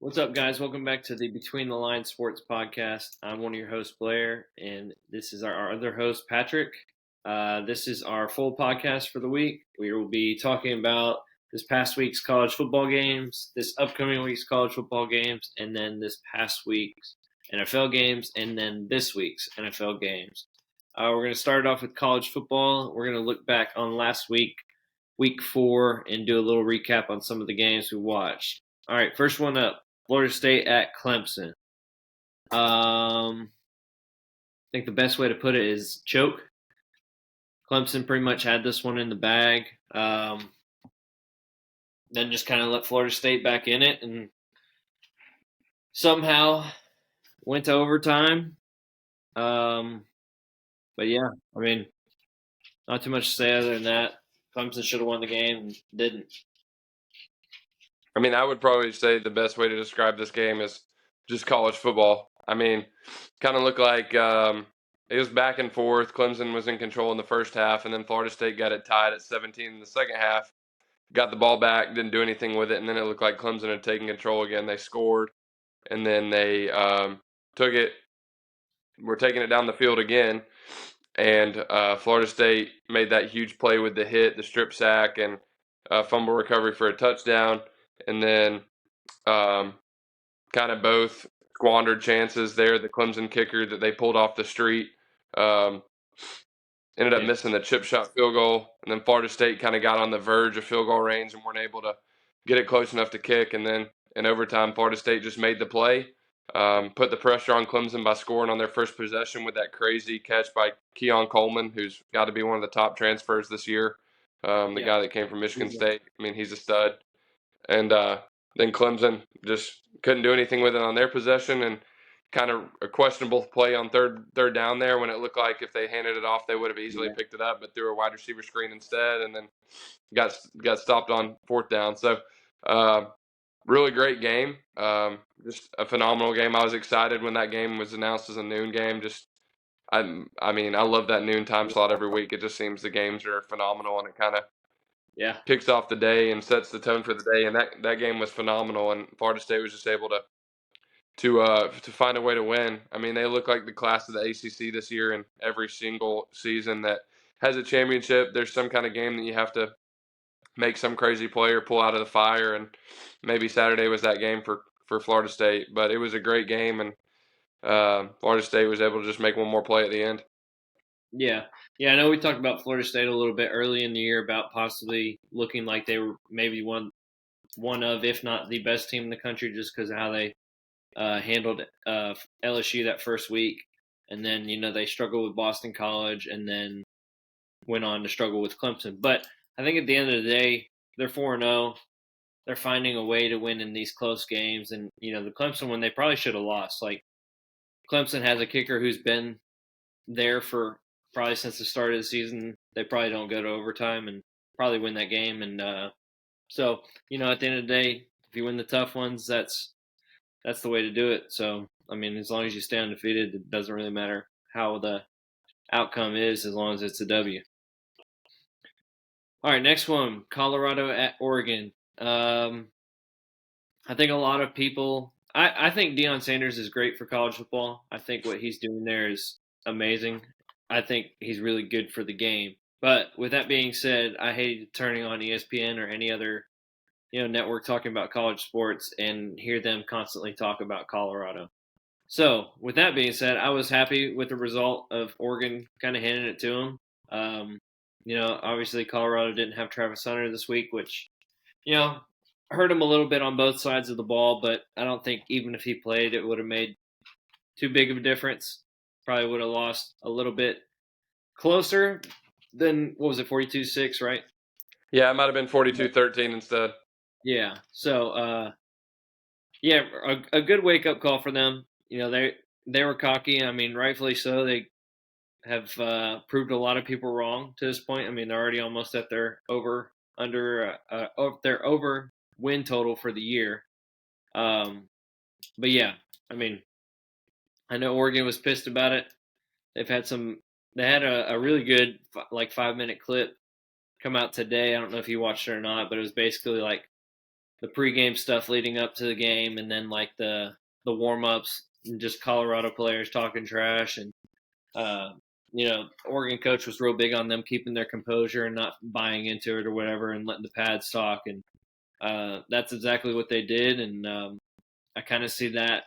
What's up, guys? Welcome back to the Between the Lines Sports Podcast. I'm one of your hosts, Blair, and this is our other host, Patrick. This is our full podcast for the week. We will be talking about this past week's college football games, this upcoming week's college football games, and then this past week's NFL games, and then this week's NFL games. We're going to start off with college football. We're going to look back on last week, week 4, and do a little recap on some of the games we watched. All right, first one up. Florida State at Clemson. I think the best way to put it is choke. Clemson pretty much had this one in the bag. Then just kind of let Florida State back in it and somehow went to overtime. But yeah, I mean, not too much to say other than that. Clemson should have won the game and didn't. I mean, I would probably say the best way to describe this game is just college football. I mean, kind of looked like it was back and forth. Clemson was in control in the first half, and then Florida State got it tied at 17 in the second half. Got the ball back, didn't do anything with it, and then it looked like Clemson had taken control again. They scored, and then they took it. Were taking it down the field again, and Florida State made that huge play with the hit, the strip sack, and fumble recovery for a touchdown. And then kind of both squandered chances there. The Clemson kicker that they pulled off the street ended up missing the chip shot field goal. And then Florida State kind of got on the verge of field goal range and weren't able to get it close enough to kick. And then in overtime, Florida State just made the play, put the pressure on Clemson by scoring on their first possession with that crazy catch by Keon Coleman, who's got to be one of the top transfers this year. The guy that came from Michigan State. I mean, he's a stud. And then Clemson just couldn't do anything with it on their possession, and kind of a questionable play on third down there when it looked like if they handed it off, they would have easily picked it up, but threw a wide receiver screen instead, and then got stopped on fourth down. So really great game, just a phenomenal game. I was excited when that game was announced as a noon game. I mean, I love that noon time slot every week. It just seems the games are phenomenal, and it kind of kicks off the day and sets the tone for the day. And that game was phenomenal, and Florida State was just able to find a way to win. I mean, they look like the class of the ACC this year, and every single season that has a championship, there's some kind of game that you have to make some crazy play or pull out of the fire, and maybe Saturday was that game for Florida State. But it was a great game, and Florida State was able to just make one more play at the end. Yeah. I know we talked about Florida State a little bit early in the year about possibly looking like they were maybe one of, if not the best team in the country, just because of how they handled LSU that first week. And then, they struggled with Boston College and then went on to struggle with Clemson. But I think at the end of the day, they're 4-0. They're finding a way to win in these close games. And, the Clemson one, they probably should have lost. Like, Clemson has a kicker who's been there for probably since the start of the season. They probably don't go to overtime and probably win that game. And so, at the end of the day, if you win the tough ones, that's the way to do it. So, I mean, as long as you stay undefeated, it doesn't really matter how the outcome is as long as it's a W. All right, next one, Colorado at Oregon. I think a lot of people – I think Deion Sanders is great for college football. I think what he's doing there is amazing. I think he's really good for the game. But with that being said, I hate turning on ESPN or any other network talking about college sports and hear them constantly talk about Colorado. So with that being said, I was happy with the result of Oregon kind of handing it to them. Obviously Colorado didn't have Travis Hunter this week, which, hurt him a little bit on both sides of the ball, but I don't think even if he played, it would have made too big of a difference. Probably would have lost a little bit closer than, 42-6, right? Yeah, it might have been 42-13 instead. Yeah. So, a good wake-up call for them. They were cocky. I mean, rightfully so. They have proved a lot of people wrong to this point. I mean, they're already almost at their over win total for the year. But yeah, I mean, I know Oregon was pissed about it. They had a really good 5-minute clip come out today. I don't know if you watched it or not, but it was basically like the pregame stuff leading up to the game, and then like the warm ups, and just Colorado players talking trash, and uh, Oregon coach was real big on them keeping their composure and not buying into it or whatever, and letting the pads talk, and that's exactly what they did, and I kind of see that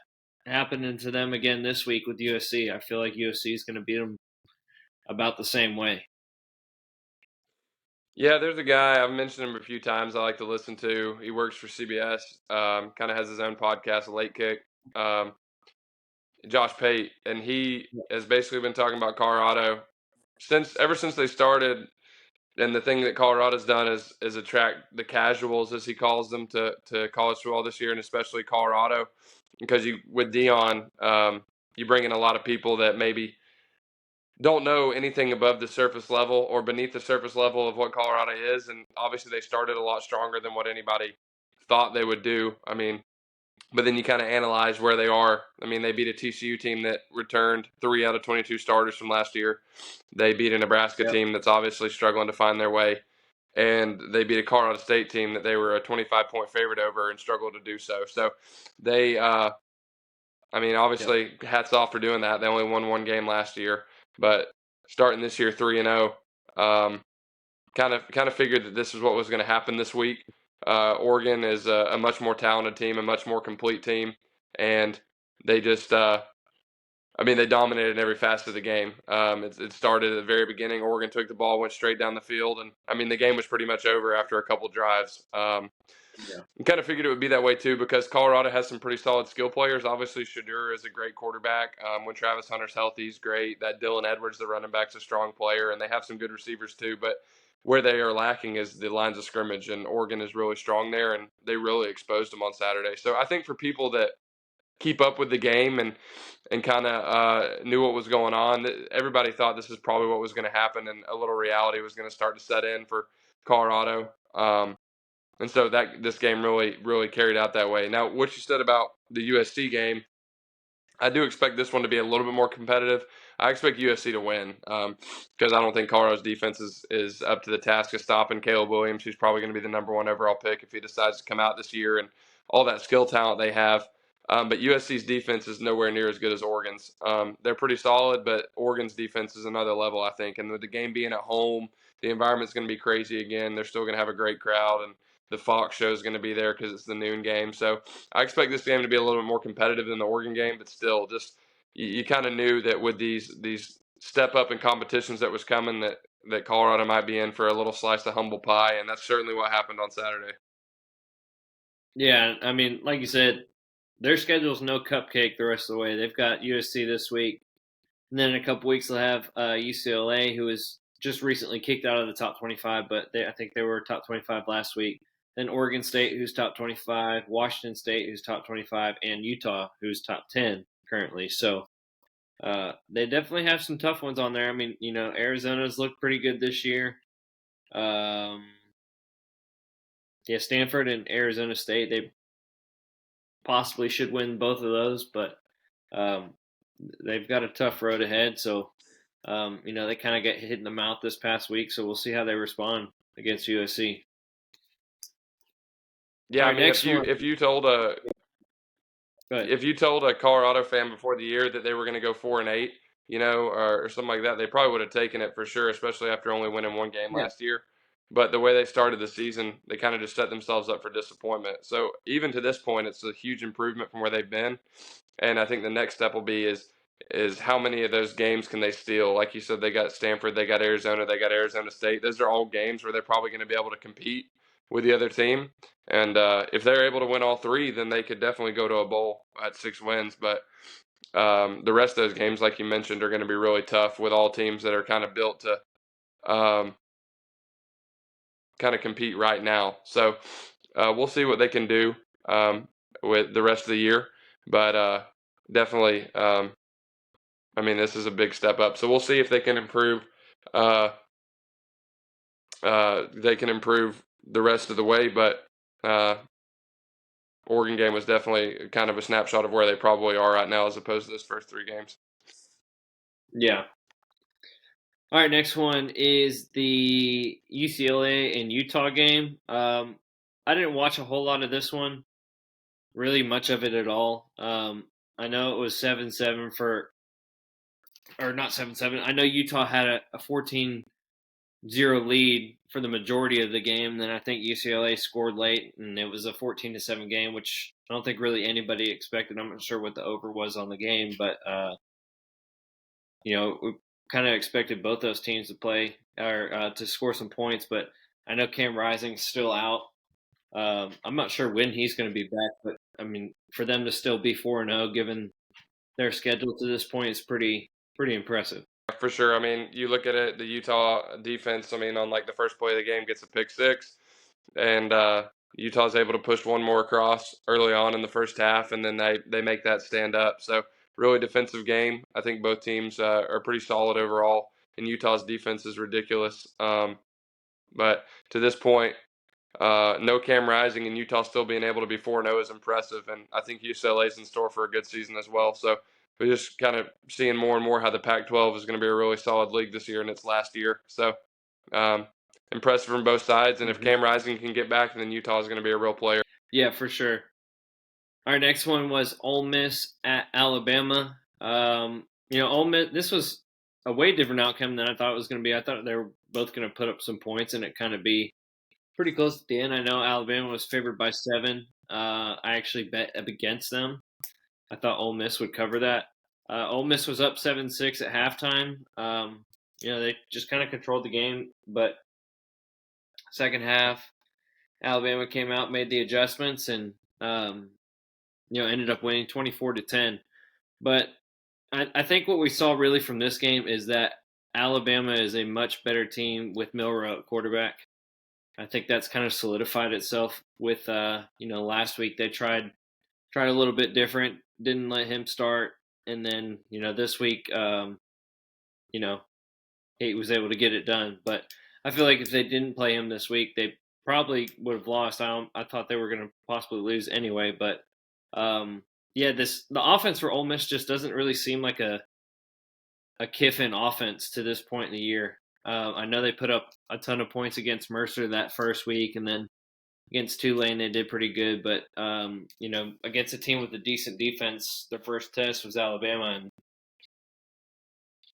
happening to them again this week with USC. I feel like USC is going to beat them about the same way. Yeah, there's a guy I've mentioned him a few times. I like to listen to. He works for CBS. Kind of has his own podcast, Late Kick. Um, Josh Pate, and he has basically been talking about Colorado ever since they started. And the thing that Colorado's done is attract the casuals, as he calls them, to college football this year, and especially Colorado, because you with Dion, you bring in a lot of people that maybe don't know anything above the surface level or beneath the surface level of what Colorado is, and obviously they started a lot stronger than what anybody thought they would do. I mean, but then you kind of analyze where they are. I mean, they beat a TCU team that returned 3 out of 22 starters from last year. They beat a Nebraska Yep. team that's obviously struggling to find their way. And they beat a Colorado State team that they were a 25-point favorite over and struggled to do so. So they, I mean, Yep. obviously, hats off for doing that. They only won one game last year, but starting this year 3-0, kind of figured that this is what was going to happen this week. Oregon is a much more talented team, a much more complete team, and they just, I mean, they dominated every facet of the game. It started at the very beginning. Oregon took the ball, went straight down the field, and I mean, the game was pretty much over after a couple drives. Yeah. I kind of figured it would be that way too because Colorado has some pretty solid skill players. Obviously, Shadur is a great quarterback. When Travis Hunter's healthy, he's great. That Dylan Edwards, the running back's a strong player, and they have some good receivers too. But where they are lacking is the lines of scrimmage, and Oregon is really strong there, and they really exposed them on Saturday. So I think for people that keep up with the game and kind of knew what was going on, everybody thought this is probably what was going to happen, and a little reality was going to start to set in for Colorado. And so that this game really carried out that way. Now, what you said about the USC game, I do expect this one to be a little bit more competitive. I expect USC to win because I don't think Colorado's defense is up to the task of stopping Caleb Williams, who's probably going to be the number one overall pick if he decides to come out this year and all that skill talent they have. But USC's defense is nowhere near as good as Oregon's. They're pretty solid, but Oregon's defense is another level, I think. And with the game being at home, the environment's going to be crazy again. They're still going to have a great crowd, and the Fox show is going to be there because it's the noon game. So I expect this game to be a little bit more competitive than the Oregon game, but still, just you kind of knew that with these step up in competitions that was coming, that Colorado might be in for a little slice of humble pie, and that's certainly what happened on Saturday. Yeah, I mean, like you said, their schedule's no cupcake the rest of the way. They've got USC this week, and then in a couple weeks they'll have UCLA, who was just recently kicked out of the top 25, but I think they were top 25 last week. Then Oregon State, who's top 25, Washington State, who's top 25, and Utah, who's top 10 currently. So they definitely have some tough ones on there. I mean, Arizona's looked pretty good this year. Um, yeah, Stanford and Arizona State, they possibly should win both of those, but um, they've got a tough road ahead. So, they kind of got hit in the mouth this past week. So we'll see how they respond against USC. Yeah, All I right, mean, next one. Go ahead. if you told a Colorado fan before the year that they were going to go 4-8, or something like that, they probably would have taken it for sure, especially after only winning one game Yeah. last year. But the way they started the season, they kind of just set themselves up for disappointment. So even to this point, it's a huge improvement from where they've been. And I think the next step will be is how many of those games can they steal? Like you said, they got Stanford, they got Arizona, they got Arizona State. Those are all games where they're probably going to be able to compete with the other team. And if they're able to win all three, then they could definitely go to a bowl at 6 wins. But the rest of those games, like you mentioned, are going to be really tough with all teams that are kind of built to kind of compete right now. So we'll see what they can do with the rest of the year. But definitely, I mean, this is a big step up. So we'll see if they can improve. They can improve the rest of the way, but Oregon game was definitely kind of a snapshot of where they probably are right now, as opposed to those first 3 games. Yeah. All right, next one is the UCLA and Utah game. I didn't watch a whole lot of this one, really much of it at all. I know it was 7-7 for, or not 7-7. I know Utah had a 14-0 lead for the majority of the game. Then I think UCLA scored late, and it was a 14-7 game, which I don't think really anybody expected. I'm not sure what the over was on the game, but we kind of expected both those teams to play or to score some points. But I know Cam Rising's still out. I'm not sure when he's going to be back, but I mean, for them to still be 4-0, given their schedule to this point, is pretty impressive. For sure. I mean, you look at it, the Utah defense, I mean, on like the first play of the game gets a pick six, and Utah's able to push one more across early on in the first half, and then they make that stand up. So, really defensive game. I think both teams are pretty solid overall, and Utah's defense is ridiculous. But to this point, no Cam Rising and Utah still being able to be 4-0 is impressive, and I think UCLA's in store for a good season as well. So we're just kind of seeing more and more how the Pac-12 is going to be a really solid league this year in its last year. So impressive from both sides, and if Cam Rising can get back, then Utah is going to be a real player. Yeah, for sure. Our next one was Ole Miss at Alabama. Ole Miss. This was a way different outcome than I thought it was going to be. I thought they were both going to put up some points and it kind of be pretty close at the end. I know Alabama was favored by 7. I actually bet up against them. I thought Ole Miss would cover that. Ole Miss was up 7-6 at halftime. They just kind of controlled the game, but second half, Alabama came out, made the adjustments, and ended up winning 24-10. But I think what we saw really from this game is that Alabama is a much better team with Milroe at quarterback. I think that's kind of solidified itself with last week they tried a little bit different, didn't let him start, and then this week he was able to get it done. But I feel like if they didn't play him this week, they probably would have lost. I thought they were going to possibly lose anyway, but the offense for Ole Miss just doesn't really seem like a Kiffin offense to this point in the year. I know they put up a ton of points against Mercer that first week, and then against Tulane they did pretty good. But against a team with a decent defense, their first test was Alabama, and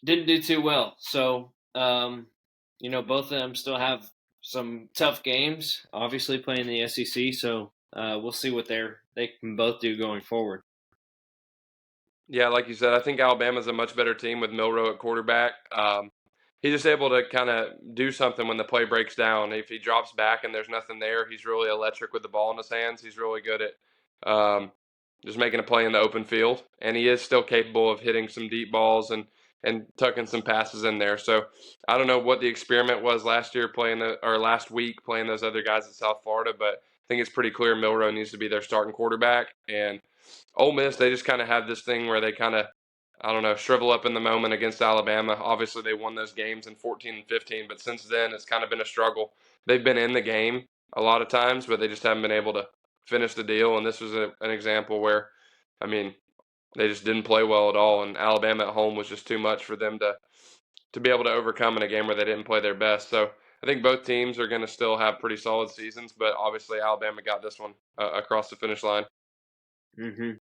didn't do too well. So both of them still have some tough games. Obviously playing the SEC, so we'll see what they can both do going forward. Yeah, like you said, I think Alabama's a much better team with Milroe at quarterback. He's just able to kind of do something when the play breaks down. If he drops back and there's nothing there, he's really electric with the ball in his hands. He's really good at just making a play in the open field, and he is still capable of hitting some deep balls and tucking some passes in there. So I don't know what the experiment was last week playing those other guys at South Florida, but I think it's pretty clear Milroe needs to be their starting quarterback. And Ole Miss, they just kind of have this thing where they kind of, I don't know, shrivel up in the moment against Alabama. Obviously, they won those games in 14 and 15, but since then, it's kind of been a struggle. They've been in the game a lot of times, but they just haven't been able to finish the deal. And this was an example where, I mean, they just didn't play well at all, and Alabama at home was just too much for them to be able to overcome in a game where they didn't play their best. So I think both teams are going to still have pretty solid seasons, but obviously Alabama got this one across the finish line. Mm-hmm.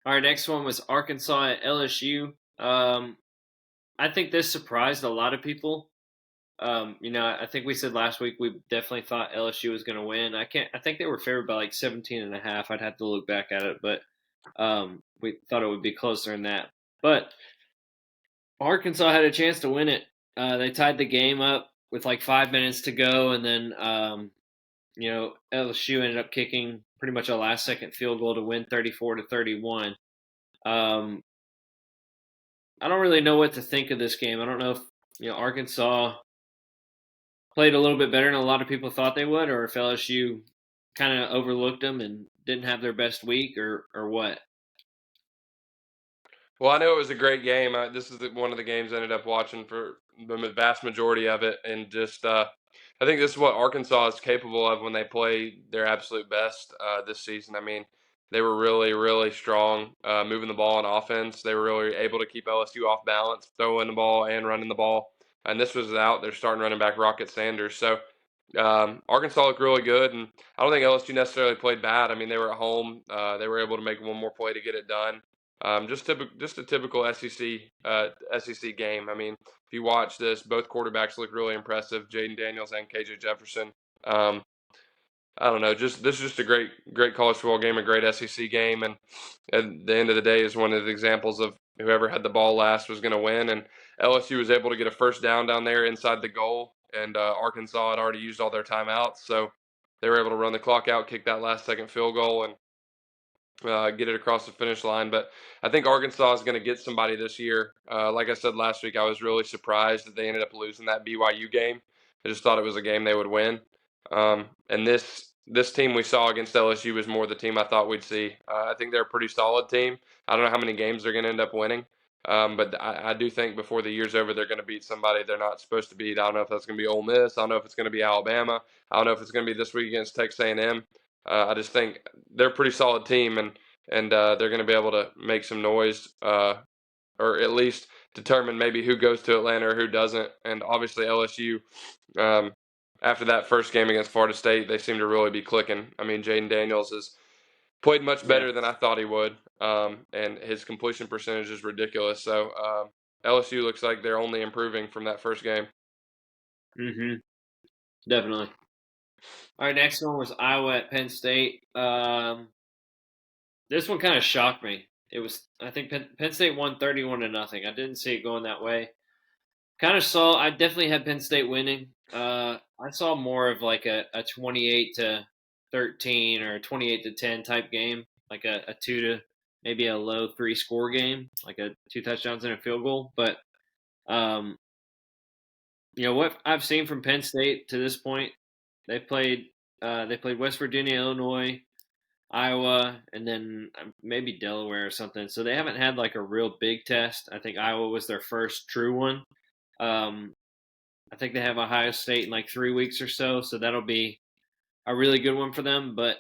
All right, next one was Arkansas at LSU. I think this surprised a lot of people. I think we said last week we definitely thought LSU was going to win. I think they were favored by like 17.5. I'd have to look back at it, but we thought it would be closer than that. But Arkansas had a chance to win it. They tied the game up with like 5 minutes to go, and then LSU ended up kicking pretty much a last-second field goal to win 34-31. I don't really know what to think of this game. I don't know if Arkansas played a little bit better than a lot of people thought they would, or if LSU kind of overlooked them and didn't have their best week, or what. Well, I know it was a great game. This is one of the games I ended up watching for the vast majority of it, and just I think this is what Arkansas is capable of when they play their absolute best this season. I mean, they were really, really strong moving the ball on offense. They were really able to keep LSU off balance, throwing the ball and running the ball. And this was without their starting running back, Rocket Sanders. So Arkansas looked really good, and I don't think LSU necessarily played bad. I mean, they were at home. They were able to make one more play to get it done. Just a typical SEC game. I mean, if you watch this, both quarterbacks look really impressive. Jaden Daniels and KJ Jefferson. Um, I don't know. This is just a great college football game, a great SEC game, and at the end of the day, is one of the examples of whoever had the ball last was going to win. And LSU was able to get a first down there inside the goal, and Arkansas had already used all their timeouts, so they were able to run the clock out, kick that last second field goal, and get it across the finish line. But I think Arkansas is going to get somebody this year. Like I said last week, I was really surprised that they ended up losing that BYU game. I just thought it was a game they would win. And this team we saw against LSU was more the team I thought we'd see. I think they're a pretty solid team. I don't know how many games they're going to end up winning. But I do think before the year's over, they're going to beat somebody they're not supposed to beat. I don't know if that's going to be Ole Miss. I don't know if it's going to be Alabama. I don't know if it's going to be this week against Texas A&M. I just think they're a pretty solid team, and they're going to be able to make some noise, or at least determine maybe who goes to Atlanta or who doesn't. And obviously LSU, after that first game against Florida State, they seem to really be clicking. I mean, Jaden Daniels has played much Yeah. better than I thought he would, and his completion percentage is ridiculous. So LSU looks like they're only improving from that first game. Definitely. All right, next one was Iowa at Penn State. This one kind of shocked me. I think Penn State won 31-0. I didn't see it going that way. I definitely had Penn State winning. I saw more of like a 28-13 or a 28-10 type game, like a 2 to maybe a low 3-score game, like a 2 touchdowns and a field goal. But um, what I've seen from Penn State to this point, they played West Virginia, Illinois, Iowa, and then maybe Delaware or something. So they haven't had like a real big test. I think Iowa was their first true one. I think they have Ohio State in like 3 weeks or so, so that'll be a really good one for them. But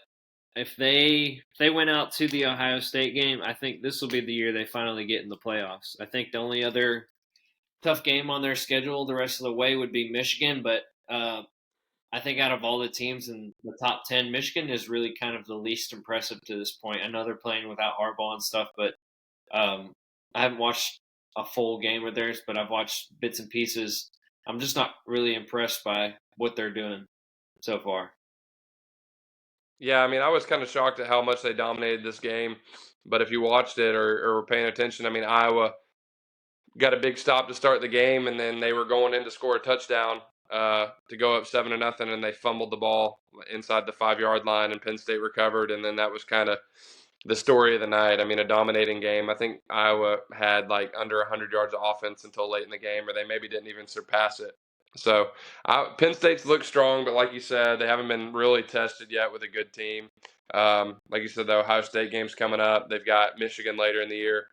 if they went out to the Ohio State game, I think this will be the year they finally get in the playoffs. I think the only other tough game on their schedule the rest of the way would be Michigan, but I think out of all the teams in the top 10, Michigan is really kind of the least impressive to this point. I know they're playing without Harbaugh and stuff, but I haven't watched a full game of theirs, but I've watched bits and pieces. I'm just not really impressed by what they're doing so far. Yeah, I mean, I was kind of shocked at how much they dominated this game. But if you watched it or were paying attention, I mean, Iowa got a big stop to start the game, and then they were going in to score a touchdown to go up 7-0, and they fumbled the ball inside the 5-yard line, and Penn State recovered, and then that was kind of the story of the night. I mean, a dominating game. I think Iowa had like under 100 yards of offense until late in the game, or they maybe didn't even surpass it. So Penn State's looked strong, but like you said, they haven't been really tested yet with a good team. Like you said, the Ohio State game's coming up. They've got Michigan later in the year.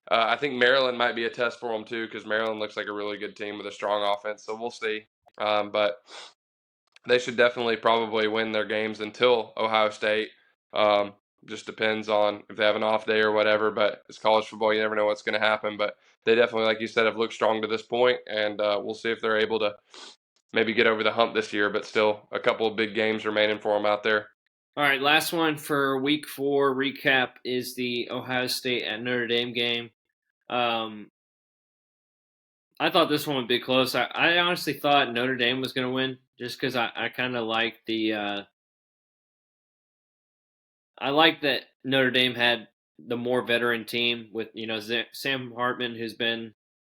I think Maryland might be a test for them too, because Maryland looks like a really good team with a strong offense. So we'll see. But they should definitely probably win their games until Ohio State. Just depends on if they have an off day or whatever. But it's college football; you never know what's going to happen. But they definitely, like you said, have looked strong to this point, and we'll see if they're able to maybe get over the hump this year. But still, a couple of big games remaining for them out there. All right, last one for Week 4 recap is the Ohio State at Notre Dame game. I thought this one would be close. I honestly thought Notre Dame was going to win just because I kind of like I like that Notre Dame had the more veteran team with Sam Hartman, who's been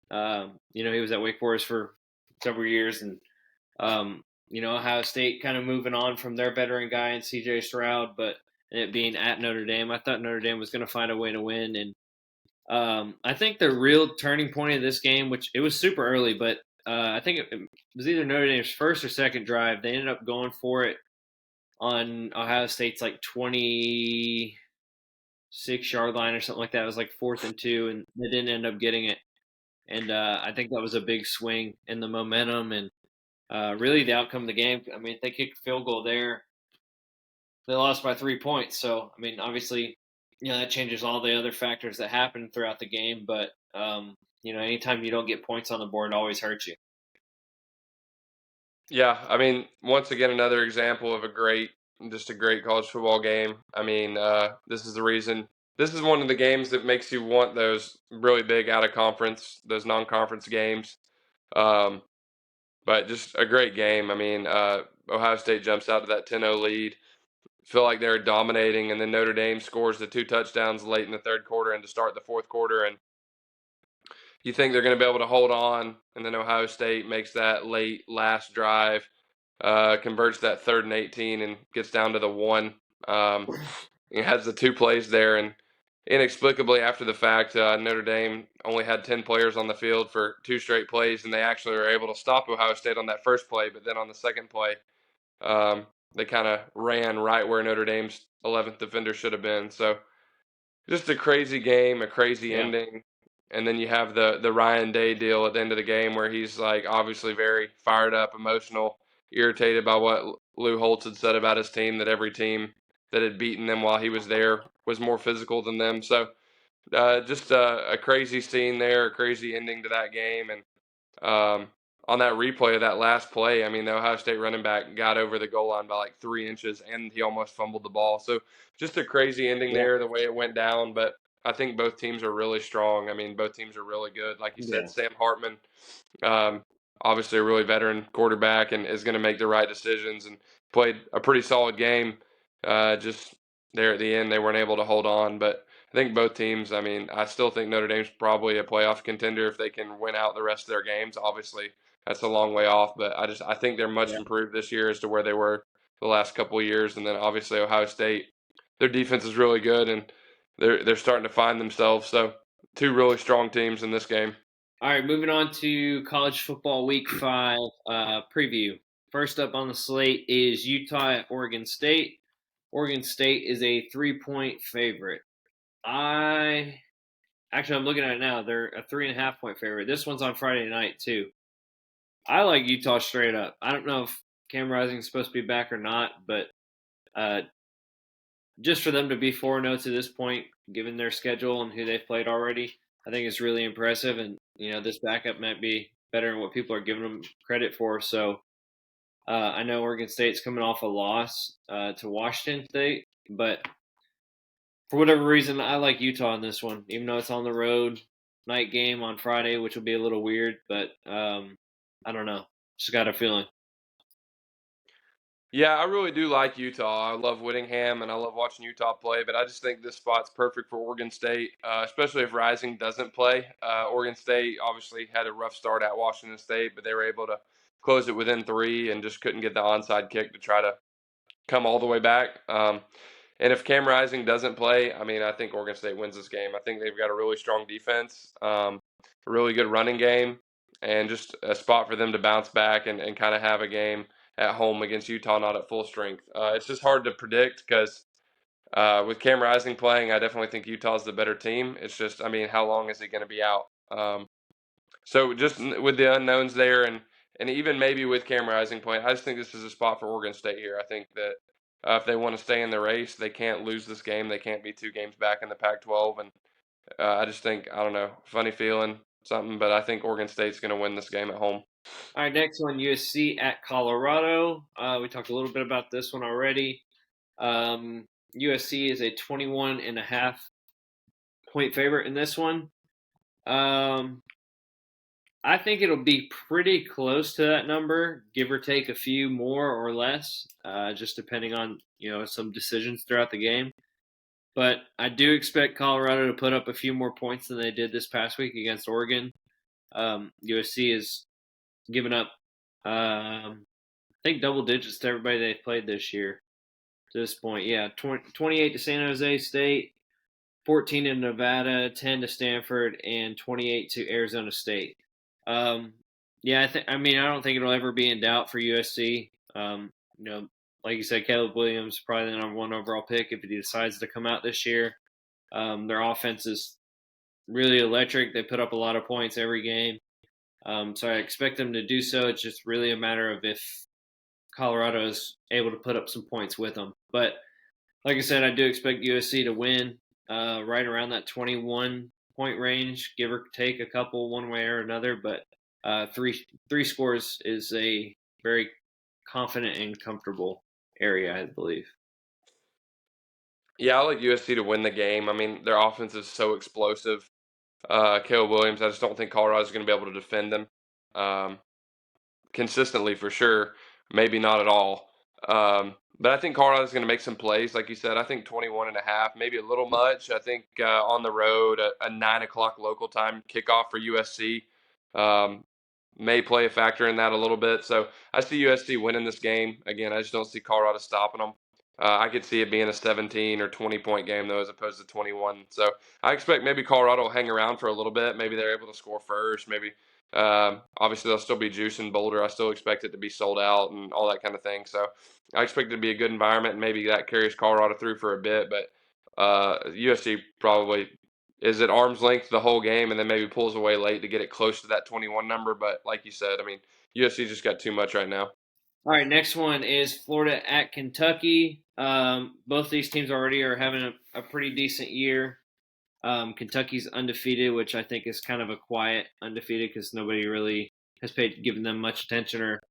he was at Wake Forest for several years, and Ohio State kind of moving on from their veteran guy and C.J. Stroud, but it being at Notre Dame, I thought Notre Dame was going to find a way to win, and I think the real turning point of this game, which it was super early, but I think it was either Notre Dame's first or second drive. They ended up going for it on Ohio State's like 26-yard line or something like that. It was like 4th and 2, and they didn't end up getting it. And I think that was a big swing in the momentum and really the outcome of the game. I mean, if they kicked a field goal there, they lost by 3 points. So, I mean, obviously, that changes all the other factors that happen throughout the game. But, anytime you don't get points on the board, it always hurts you. Yeah, I mean, once again, another example of just a great college football game. I mean, this is the reason. This is one of the games that makes you want those really big out of conference, those non-conference games. Um, but just a great game. I mean, Ohio State jumps out to that 10-0 lead. Feel like they're dominating, and then Notre Dame scores the 2 touchdowns late in the third quarter and to start the fourth quarter, and you think they're going to be able to hold on, and then Ohio State makes that late last drive, converts that 3rd and 18, and gets down to the 1. It has the 2 plays there, and inexplicably after the fact, Notre Dame only had 10 players on the field for 2 straight plays, and they actually were able to stop Ohio State on that first play, but then on the second play, they kind of ran right where Notre Dame's 11th defender should have been. So just a crazy game, a crazy Yeah. ending. And then you have the Ryan Day deal at the end of the game where he's like obviously very fired up, emotional, irritated by what Lou Holtz had said about his team, that every team that had beaten them while he was there was more physical than them. So just a crazy scene there, a crazy ending to that game. And on that replay of that last play, I mean, the Ohio State running back got over the goal line by like 3 inches, and he almost fumbled the ball. So just a crazy ending Yeah. there, the way it went down. But I think both teams are really strong. I mean, both teams are really good. Like you said, Yeah. Sam Hartman, um, obviously a really veteran quarterback, and is going to make the right decisions, and played a pretty solid game. Just there at the end, they weren't able to hold on. But I think both teams, I mean, I still think Notre Dame's probably a playoff contender if they can win out the rest of their games. Obviously, that's a long way off, but I think they're much Yeah. improved this year as to where they were the last couple of years. And then obviously Ohio State, their defense is really good, and they're starting to find themselves. So 2 really strong teams in this game. All right, moving on to college football week 5 preview. First up on the slate is Utah at Oregon State. Oregon State is a 3-point favorite. I'm looking at it now. They're a 3.5-point favorite. This one's on Friday night too. I like Utah straight up. I don't know if Cam Rising is supposed to be back or not, but uh, just for them to be 4-0 to this point, given their schedule and who they've played already, I think it's really impressive. And this backup might be better than what people are giving them credit for. So I know Oregon State's coming off a loss to Washington State, but for whatever reason, I like Utah in this one, even though it's on the road, night game on Friday, which will be a little weird. But I don't know, just got a feeling. Yeah, I really do like Utah. I love Whittingham, and I love watching Utah play. But I just think this spot's perfect for Oregon State, especially if Rising doesn't play. Oregon State obviously had a rough start at Washington State, but they were able to close it within 3 and just couldn't get the onside kick to try to come all the way back. And if Cam Rising doesn't play, I mean, I think Oregon State wins this game. I think they've got a really strong defense, a really good running game, and just a spot for them to bounce back and kind of have a game at home against Utah, not at full strength. It's just hard to predict because with Cam Rising playing, I definitely think Utah's the better team. It's just, I mean, how long is he going to be out? So just with the unknowns there, and even maybe with Cam Rising playing, I just think this is a spot for Oregon State here. I think that if they want to stay in the race, they can't lose this game. They can't be 2 games back in the Pac-12, and I just think, I don't know, funny feeling something, but I think Oregon State's going to win this game at home. All right, next one, USC at Colorado. We talked a little bit about this one already. USC is a 21.5-point favorite in this one. I think it'll be pretty close to that number, give or take a few more or less, just depending on some decisions throughout the game. But I do expect Colorado to put up a few more points than they did this past week against Oregon. USC has given up, I think, double digits to everybody they've played this year to this point. Yeah, 28 to San Jose State, 14 to Nevada, 10 to Stanford, and 28 to Arizona State. Yeah, I don't think it'll ever be in doubt for USC. Like you said, Caleb Williams probably the number 1 overall pick if he decides to come out this year. Their offense is really electric. They put up a lot of points every game. So I expect them to do so. It's just really a matter of if Colorado is able to put up some points with them. But like I said, I do expect USC to win right around that 21-point range, give or take a couple one way or another. But three scores is a very confident and comfortable area, I believe. Yeah, I like USC to win the game. I mean, their offense is so explosive. Caleb Williams, I just don't think Colorado's going to be able to defend them consistently for sure. Maybe not at all. But I think Colorado's going to make some plays, like you said. I think 21.5, maybe a little much. I think on the road, a 9 o'clock local time kickoff for USC um, may play a factor in that a little bit. So I see USC winning this game. Again, I just don't see Colorado stopping them. I could see it being a 17 or 20-point game, though, as opposed to 21. So I expect maybe Colorado will hang around for a little bit. Maybe they're able to score first. Maybe obviously they'll still be juicing Boulder. I still expect it to be sold out and all that kind of thing. So I expect it to be a good environment, and maybe that carries Colorado through for a bit. But USC probably is at arm's length the whole game, and then maybe pulls away late to get it close to that 21 number. But like you said, I mean, USC just got too much right now. All right, next one is Florida at Kentucky. Both these teams already are having a pretty decent year. Kentucky's undefeated, which I think is kind of a quiet undefeated because nobody really has given them much attention, or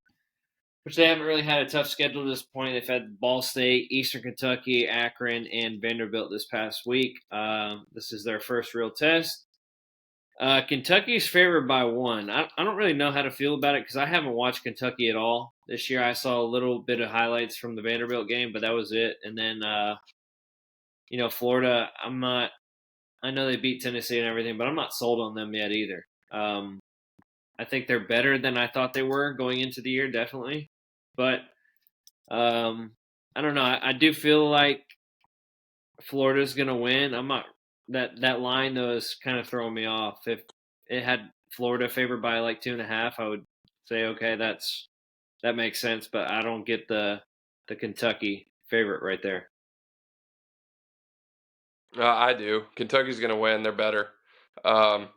which they haven't really had a tough schedule at this point. They've had Ball State, Eastern Kentucky, Akron, and Vanderbilt this past week. This is their first real test. Kentucky's favored by 1. I don't really know how to feel about it because I haven't watched Kentucky at all this year. I saw a little bit of highlights from the Vanderbilt game, but that was it. And then, Florida, I'm not. I know they beat Tennessee and everything, but I'm not sold on them yet either. I think they're better than I thought they were going into the year, definitely. But I don't know. I do feel like Florida's going to win. I'm not. That line though is kind of throwing me off. If it had Florida favored by like 2.5, I would say okay, that makes sense. But I don't get the Kentucky favorite right there. I do. Kentucky's going to win. They're better. Um,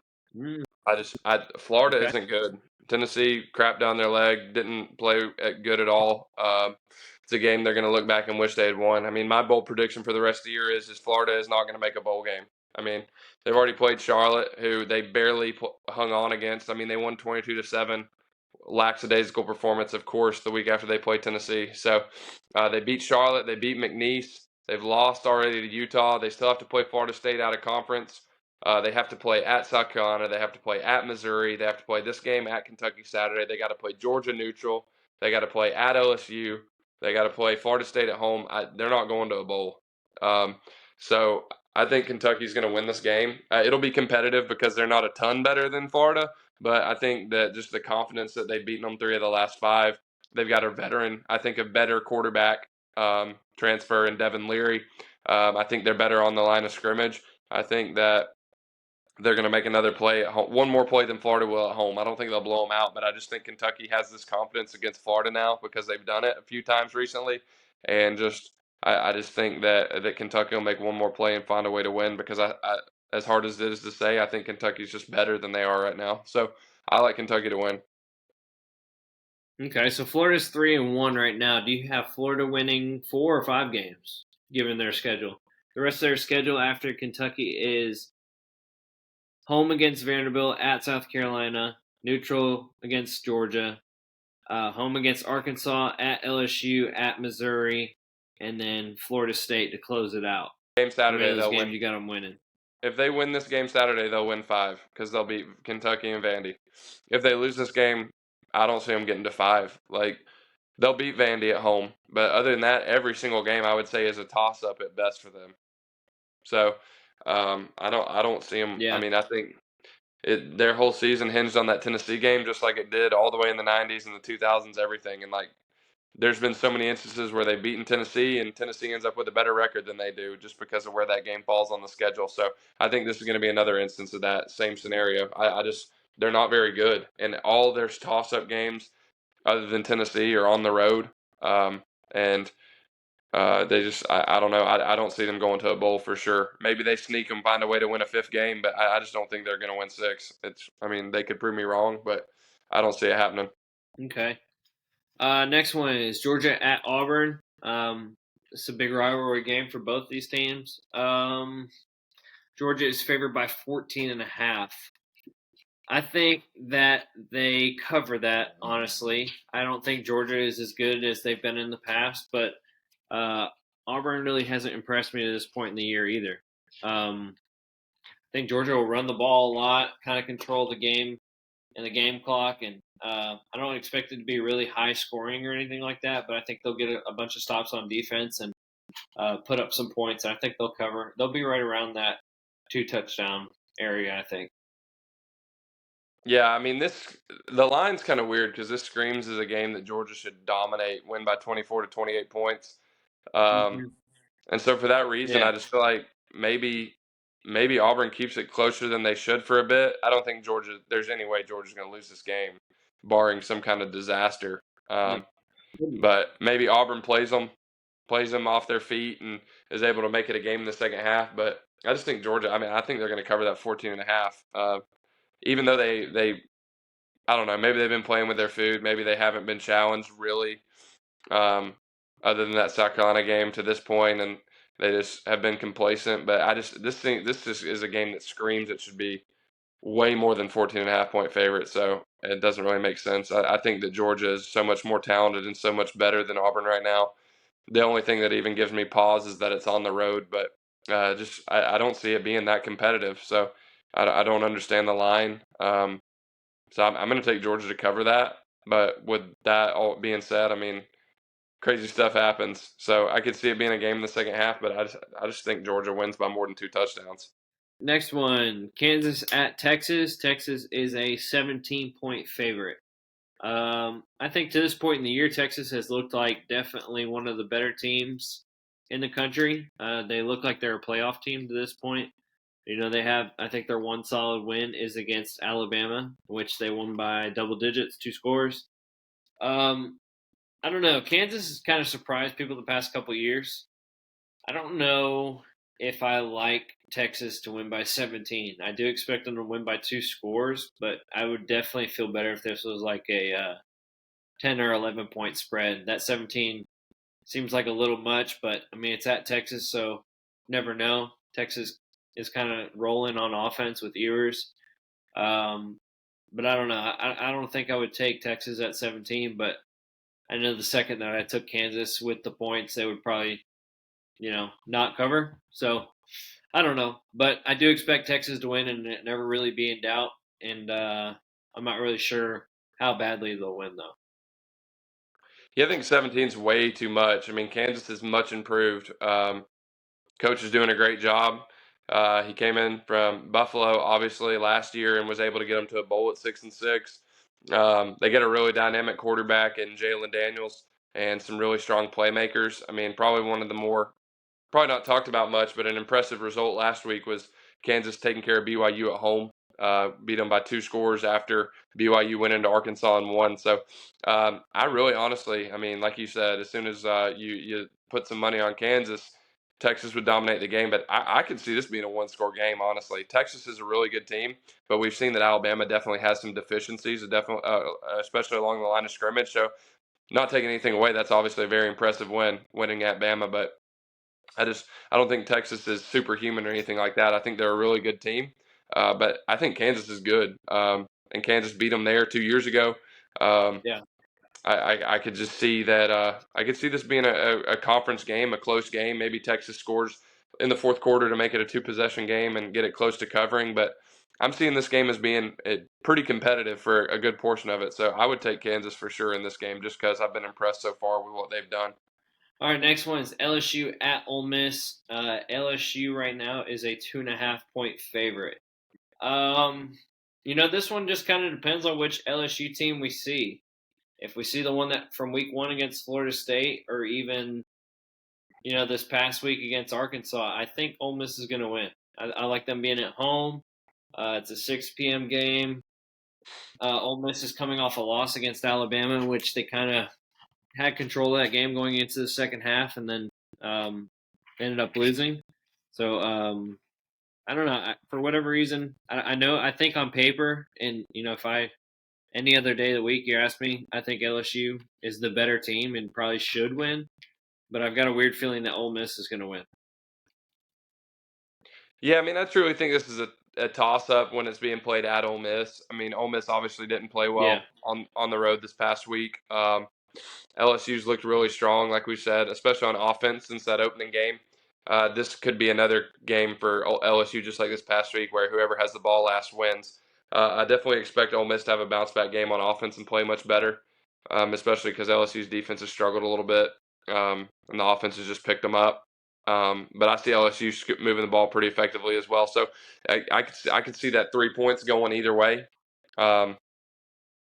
Florida Okay. isn't good. Tennessee crapped down their leg, didn't play good at all. It's a game they're going to look back and wish they had won. I mean, my bold prediction for the rest of the year is Florida is not going to make a bowl game. I mean, they've already played Charlotte, who they barely hung on against. I mean, they won 22-7. Lackadaisical performance, of course, the week after they played Tennessee. So they beat Charlotte. They beat McNeese. They've lost already to Utah. They still have to play Florida State out of conference. They have to play at South Carolina. They have to play at Missouri. They have to play this game at Kentucky Saturday. They got to play Georgia neutral. They got to play at LSU. They got to play Florida State at home. They're not going to a bowl. So I think Kentucky's going to win this game. It'll be competitive because they're not a ton better than Florida, but I think that just the confidence that they've beaten them 3 of the last 5. They've got a veteran, I think a better quarterback transfer in Devin Leary. I think they're better on the line of scrimmage. I think that they're going to make another play at home, one more play than Florida will at home. I don't think they'll blow them out, but I just think Kentucky has this confidence against Florida now because they've done it a few times recently, and I just think that Kentucky will make one more play and find a way to win because I as hard as it is to say, I think Kentucky's just better than they are right now. So I like Kentucky to win. Okay, so Florida's 3-1 right now. Do you have Florida winning 4 or 5 games given their schedule? The rest of their schedule after Kentucky is home against Vanderbilt, at South Carolina, neutral against Georgia, home against Arkansas, at LSU, at Missouri, and then Florida State to close it out. Game Saturday, How many of those they'll games win. you got them winning? If they win this game Saturday, they'll win 5 because they'll beat Kentucky and Vandy. If they lose this game, I don't see them getting to 5. Like they'll beat Vandy at home, but other than that, every single game I would say is a toss-up at best for them. So I don't see them. Yeah. I mean, I think their whole season hinged on that Tennessee game, just like it did all the way in the '90s and the 2000s, everything. And like, there's been so many instances where they've beaten Tennessee, and Tennessee ends up with a better record than they do, just because of where that game falls on the schedule. So I think this is going to be another instance of that same scenario. I just they're not very good, and all their toss-up games, other than Tennessee, are on the road. And they just, I don't know. I don't see them going to a bowl for sure. Maybe they sneak and find a way to win a 5th game, but I just don't think they're going to win 6. I mean, they could prove me wrong, but I don't see it happening. Okay. Next one is Georgia at Auburn. It's a big rivalry game for both these teams. Georgia is favored by 14.5. I think that they cover that, honestly. I don't think Georgia is as good as they've been in the past, but uh, Auburn really hasn't impressed me to this point in the year either. I think Georgia will run the ball a lot, kind of control the game and the game clock, and I don't expect it to be really high scoring or anything like that, but I think they'll get a bunch of stops on defense and put up some points. I think they'll cover. They'll be right around that 2 touchdown area, I think. Yeah, I mean the line's kind of weird because this screams as a game that Georgia should dominate, win by 24 to 28 points. Um, Mm-hmm. and so for that reason, I Yeah. just feel like maybe Auburn keeps it closer than they should for a bit. I don't think there's any way Georgia's going to lose this game, barring some kind of disaster. No. But maybe Auburn plays them off their feet and is able to make it a game in the second half. But I just think Georgia. I mean, I think they're going to cover that 14 and a half. Even though they I don't know, maybe they've been playing with their food. Maybe they haven't been challenged really, um, other than that South Carolina game to this point, and they just have been complacent. But this just is a game that screams it should be way more than 14 and a half point favorite. So it doesn't really make sense. I think that Georgia is so much more talented and so much better than Auburn right now. The only thing that even gives me pause is that it's on the road, but I don't see it being that competitive. So I don't understand the line. So I'm going to take Georgia to cover that. But with that all being said, I mean, crazy stuff happens. So I could see it being a game in the second half, but I just think Georgia wins by more than 2 touchdowns. Next one, Kansas at Texas. Texas is a 17-point favorite. I think to this point in the year, Texas has looked like definitely one of the better teams in the country. They look like they're a playoff team to this point. You know, they have, I think their one solid win is against Alabama, which they won by double digits, 2 scores. Um, I don't know. Kansas has kind of surprised people the past couple of years. I don't know if I like Texas to win by 17. I do expect them to win by 2 scores, but I would definitely feel better if this was like a 10 or 11 point spread. That 17 seems like a little much, but I mean, it's at Texas, so never know. Texas is kind of rolling on offense with Ewers. Um, but I don't know. I don't think I would take Texas at 17, but I know the second that I took Kansas with the points, they would probably, not cover. So I don't know. But I do expect Texas to win and it never really be in doubt. And I'm not really sure how badly they'll win, though. Yeah, I think 17 is way too much. I mean, Kansas is much improved. Coach is doing a great job. He came in from Buffalo, obviously, last year and was able to get them to a bowl at 6-6. They get a really dynamic quarterback in Jalen Daniels and some really strong playmakers. I mean, probably one of the more probably not talked about much, but an impressive result last week was Kansas taking care of BYU at home. Beat them by 2 scores after BYU went into Arkansas and won. So I really, honestly, I mean, like you said, as soon as you put some money on Kansas, Texas would dominate the game. But I could see this being a 1-score game. Honestly, Texas is a really good team, but we've seen that Alabama definitely has some deficiencies, definitely, especially along the line of scrimmage. So not taking anything away, that's obviously a very impressive winning at Bama, but I don't think Texas is superhuman or anything like that. I think they're a really good team, but I think Kansas is good, and Kansas beat them there 2 years ago. Um, Yeah. I could just see that. I could see this being a conference game, a close game. Maybe Texas scores in the fourth quarter to make it a 2 possession game and get it close to covering. But I'm seeing this game as being pretty competitive for a good portion of it. So I would take Kansas for sure in this game, just because I've been impressed so far with what they've done. All right, next one is LSU at Ole Miss. LSU right now is a 2.5 point favorite. This one just kind of depends on which LSU team we see. If we see the one that from week one against Florida State, or even this past week against Arkansas, I think Ole Miss is going to win. I like them being at home. It's a 6 p.m. game. Ole Miss is coming off a loss against Alabama, which they kind of had control of that game going into the second half, and then ended up losing. So I don't know. For whatever reason, I think on paper, and if any other day of the week you ask me, I think LSU is the better team and probably should win. But I've got a weird feeling that Ole Miss is going to win. Yeah, I mean, I truly think this is a toss-up when it's being played at Ole Miss. I mean, Ole Miss obviously didn't play Yeah. well on the road this past week. LSU's looked really strong, like we said, especially on offense since that opening game. This could be another game for LSU, just like this past week, where whoever has the ball last wins. I definitely expect Ole Miss to have a bounce back game on offense and play much better, especially because LSU's defense has struggled a little bit, and the offense has just picked them up. But I see LSU moving the ball pretty effectively as well. So I could see that 3 points going either way. Um,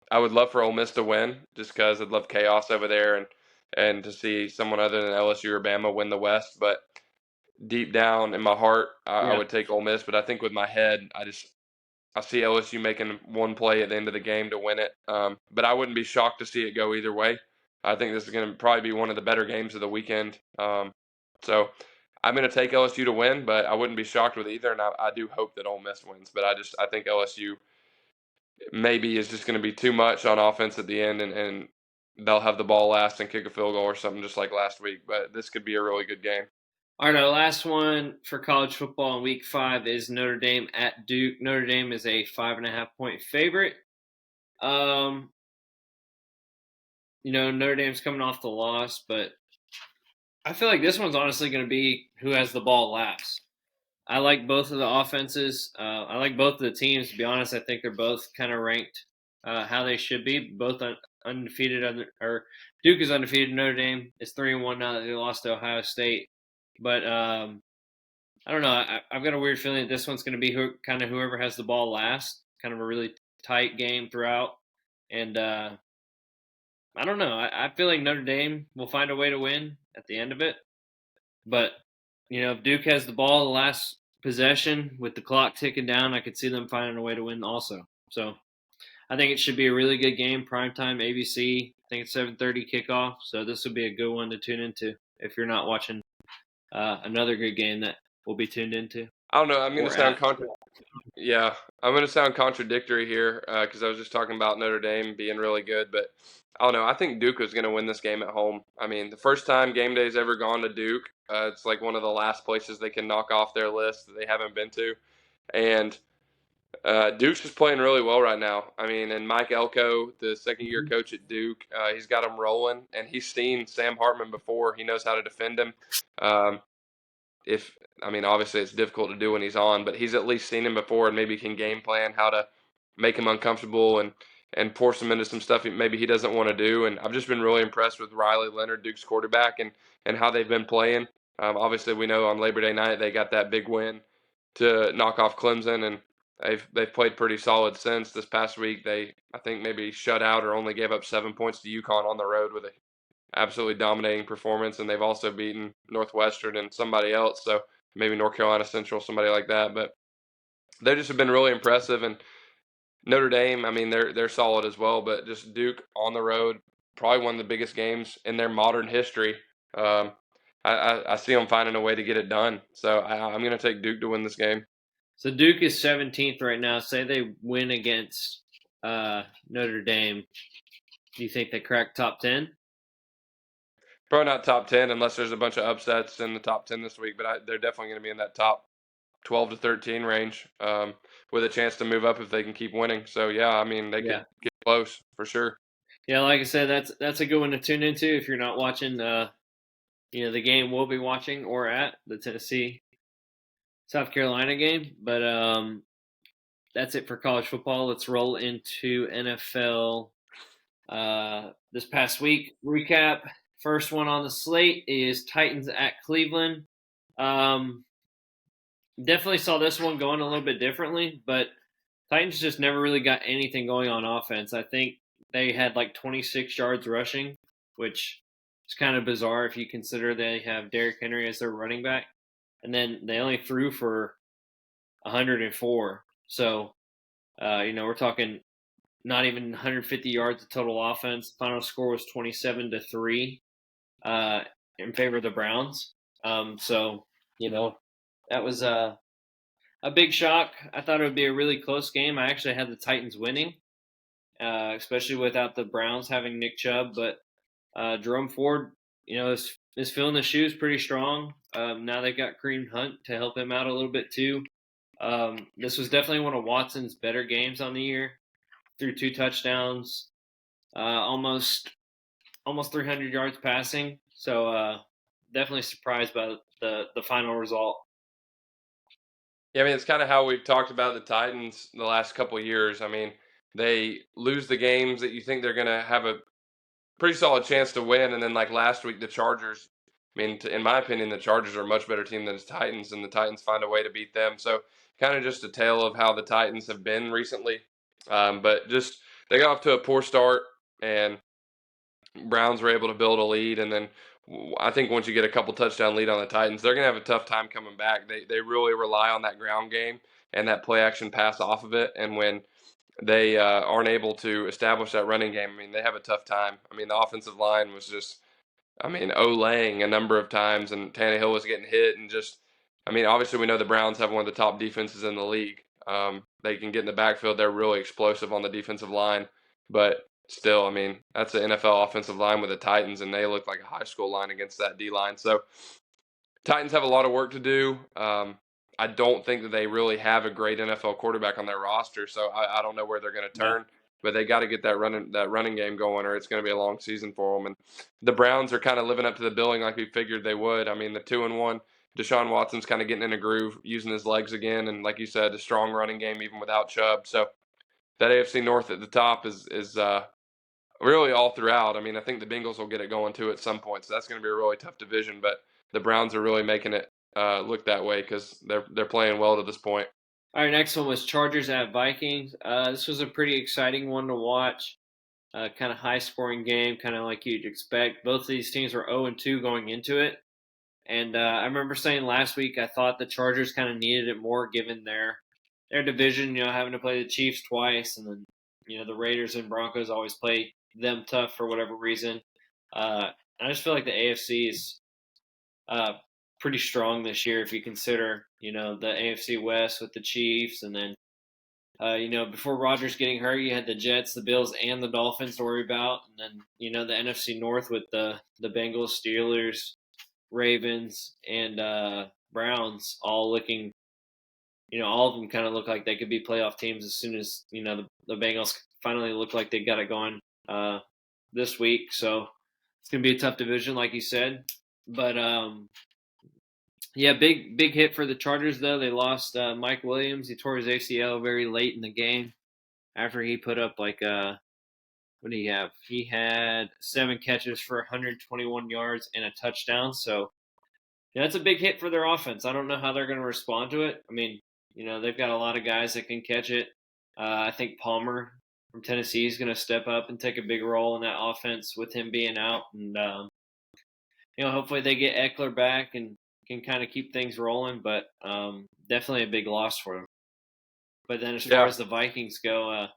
I would love for Ole Miss to win, just because I'd love chaos over there and to see someone other than LSU or Bama win the West. But deep down in my heart, I Yeah. would take Ole Miss. But I think with my head, I see LSU making one play at the end of the game to win it. But I wouldn't be shocked to see it go either way. I think this is going to probably be one of the better games of the weekend. So I'm going to take LSU to win, but I wouldn't be shocked with either. And I do hope that Ole Miss wins. But I think LSU maybe is just going to be too much on offense at the end, and they'll have the ball last and kick a field goal or something just like last week. But this could be a really good game. All right, our last one for college football in week 5 is Notre Dame at Duke. Notre Dame is a 5.5-point favorite. Notre Dame's coming off the loss, but I feel like this one's honestly going to be who has the ball last. I like both of the offenses. I like both of the teams. To be honest, I think they're both kind of ranked how they should be. Both undefeated, or Duke is undefeated. Notre Dame is 3-1 now that they lost to Ohio State. But I don't know. I've got a weird feeling that this one's going to be kind of whoever has the ball last. Kind of a really tight game throughout, and I don't know. I feel like Notre Dame will find a way to win at the end of it. But, if Duke has the ball the last possession with the clock ticking down, I could see them finding a way to win also. So I think it should be a really good game. Primetime ABC. I think it's 7:30 kickoff. So this would be a good one to tune into if you're not watching another good game that we'll be tuned into. I don't know. I'm going to Or sound at. Yeah, I'm going to sound contradictory here because I was just talking about Notre Dame being really good, but I don't know. I think Duke is going to win this game at home. I mean, the first time game day's ever gone to Duke, it's like one of the last places they can knock off their list that they haven't been to, and Duke's just playing really well right now. I mean, and Mike Elko, the second-year coach at Duke, he's got them rolling, and he's seen Sam Hartman before. He knows how to defend him. Um, obviously it's difficult to do when he's on, but he's at least seen him before and maybe can game plan how to make him uncomfortable and force him into some stuff maybe he doesn't want to do. And I've just been really impressed with Riley Leonard, Duke's quarterback, and how they've been playing. Obviously, we know on Labor Day night they got that big win to knock off Clemson, and they've played pretty solid since. This past week, I think maybe shut out or only gave up 7 points to UConn on the road with a absolutely dominating performance, and they've also beaten Northwestern and somebody else, so maybe North Carolina Central, somebody like that. But they just have been really impressive. And Notre Dame, I mean, they're solid as well, but just Duke on the road, probably one of the biggest games in their modern history. Um, I see them finding a way to get it done, so I'm going to take Duke to win this game. So Duke is 17th right now. Say they win against Notre Dame. Do you think they crack top 10? Probably not top 10 unless there's a bunch of upsets in the top 10 this week, but they're definitely going to be in that top 12 to 13 range, with a chance to move up if they can keep winning. So, yeah, I mean, they could get close for sure. Yeah, like I said, that's a good one to tune into if you're not watching the game we'll be watching or at the Tennessee South Carolina game. But that's it for college football. Let's roll into NFL this past week. Recap. First one on the slate is Titans at Cleveland. Definitely saw this one going a little bit differently, but Titans just never really got anything going on offense. I think they had like 26 yards rushing, which is kind of bizarre if you consider they have Derrick Henry as their running back. And then they only threw for 104. So, we're talking not even 150 yards of total offense. Final score was 27-3 in favor of the Browns. So, that was a big shock. I thought it would be a really close game. I actually had the Titans winning, especially without the Browns having Nick Chubb. But Jerome Ford, is filling the shoes pretty strong. Now they've got Kareem Hunt to help him out a little bit too. This was definitely one of Watson's better games on the year. Threw 2 touchdowns, almost 300 yards passing. So definitely surprised by the final result. Yeah, I mean, it's kind of how we've talked about the Titans the last couple of years. I mean, they lose the games that you think they're going to have a pretty solid chance to win, and then like last week, the Chargers. I mean, in my opinion, the Chargers are a much better team than the Titans, and the Titans find a way to beat them. So, kind of just a tale of how the Titans have been recently. But just they got off to a poor start, and Browns were able to build a lead, and then I think once you get a couple touchdown lead on the Titans, they're gonna have a tough time coming back. They really rely on that ground game and that play action pass off of it, and when they aren't able to establish that running game, I mean they have a tough time. I mean the offensive line was just I mean, Olaying a number of times, and Tannehill was getting hit, and just, I mean, obviously we know the Browns have one of the top defenses in the league. They can get in the backfield; they're really explosive on the defensive line, but still, I mean, that's an NFL offensive line with the Titans, and they look like a high school line against that D line. So Titans have a lot of work to do. I don't think that they really have a great NFL quarterback on their roster, so I don't know where they're going to Yeah. turn. But they got to get that running game going, or it's going to be a long season for them. And the Browns are kind of living up to the billing like we figured they would. I mean, the 2-1, Deshaun Watson's kind of getting in a groove, using his legs again, and like you said, a strong running game even without Chubb. So that AFC North at the top is really all throughout. I mean, I think the Bengals will get it going too at some point. So that's going to be a really tough division. But the Browns are really making it look that way because they're playing well to this point. All right, next one was Chargers at Vikings. This was a pretty exciting one to watch. Kind of high scoring game, kind of like you'd expect. Both of these teams were 0-2 going into it. And I remember saying last week I thought the Chargers kind of needed it more given their division, having to play the Chiefs twice, and then the Raiders and Broncos always play them tough for whatever reason. I just feel like the AFC is uh, pretty strong this year if you consider the AFC West with the Chiefs, and then before Rodgers getting hurt, you had the Jets, the Bills, and the Dolphins to worry about, and then the NFC North with the Bengals, Steelers, Ravens, and Browns all looking. All of them kind of look like they could be playoff teams as soon as the Bengals finally look like they got it going this week. So it's gonna be a tough division, like you said. But yeah, big hit for the Chargers though. They lost Mike Williams. He tore his ACL very late in the game after he put up like what did he have? He had 7 catches for 121 yards and a touchdown. So yeah, that's a big hit for their offense. I don't know how they're going to respond to it. I mean, they've got a lot of guys that can catch it. I think Palmer from Tennessee is going to step up and take a big role in that offense with him being out. And, hopefully they get Eckler back and can kind of keep things rolling. But definitely a big loss for them. But then as far Yeah, as the Vikings go,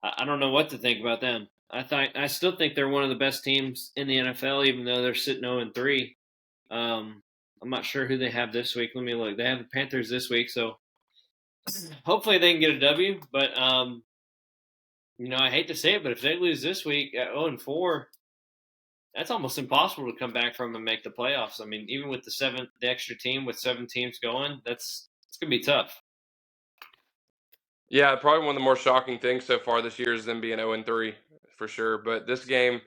I don't know what to think about them. I still think they're one of the best teams in the NFL, even though they're sitting 0-3. I'm not sure who they have this week. Let me look. They have the Panthers this week, so hopefully they can get a W. But I hate to say it, but if they lose this week at 0-4, that's almost impossible to come back from and make the playoffs. I mean, even with the extra team with 7 teams going, it's gonna be tough. yeah, probably one of the more shocking things so far this year is them being 0-3 for sure. But this game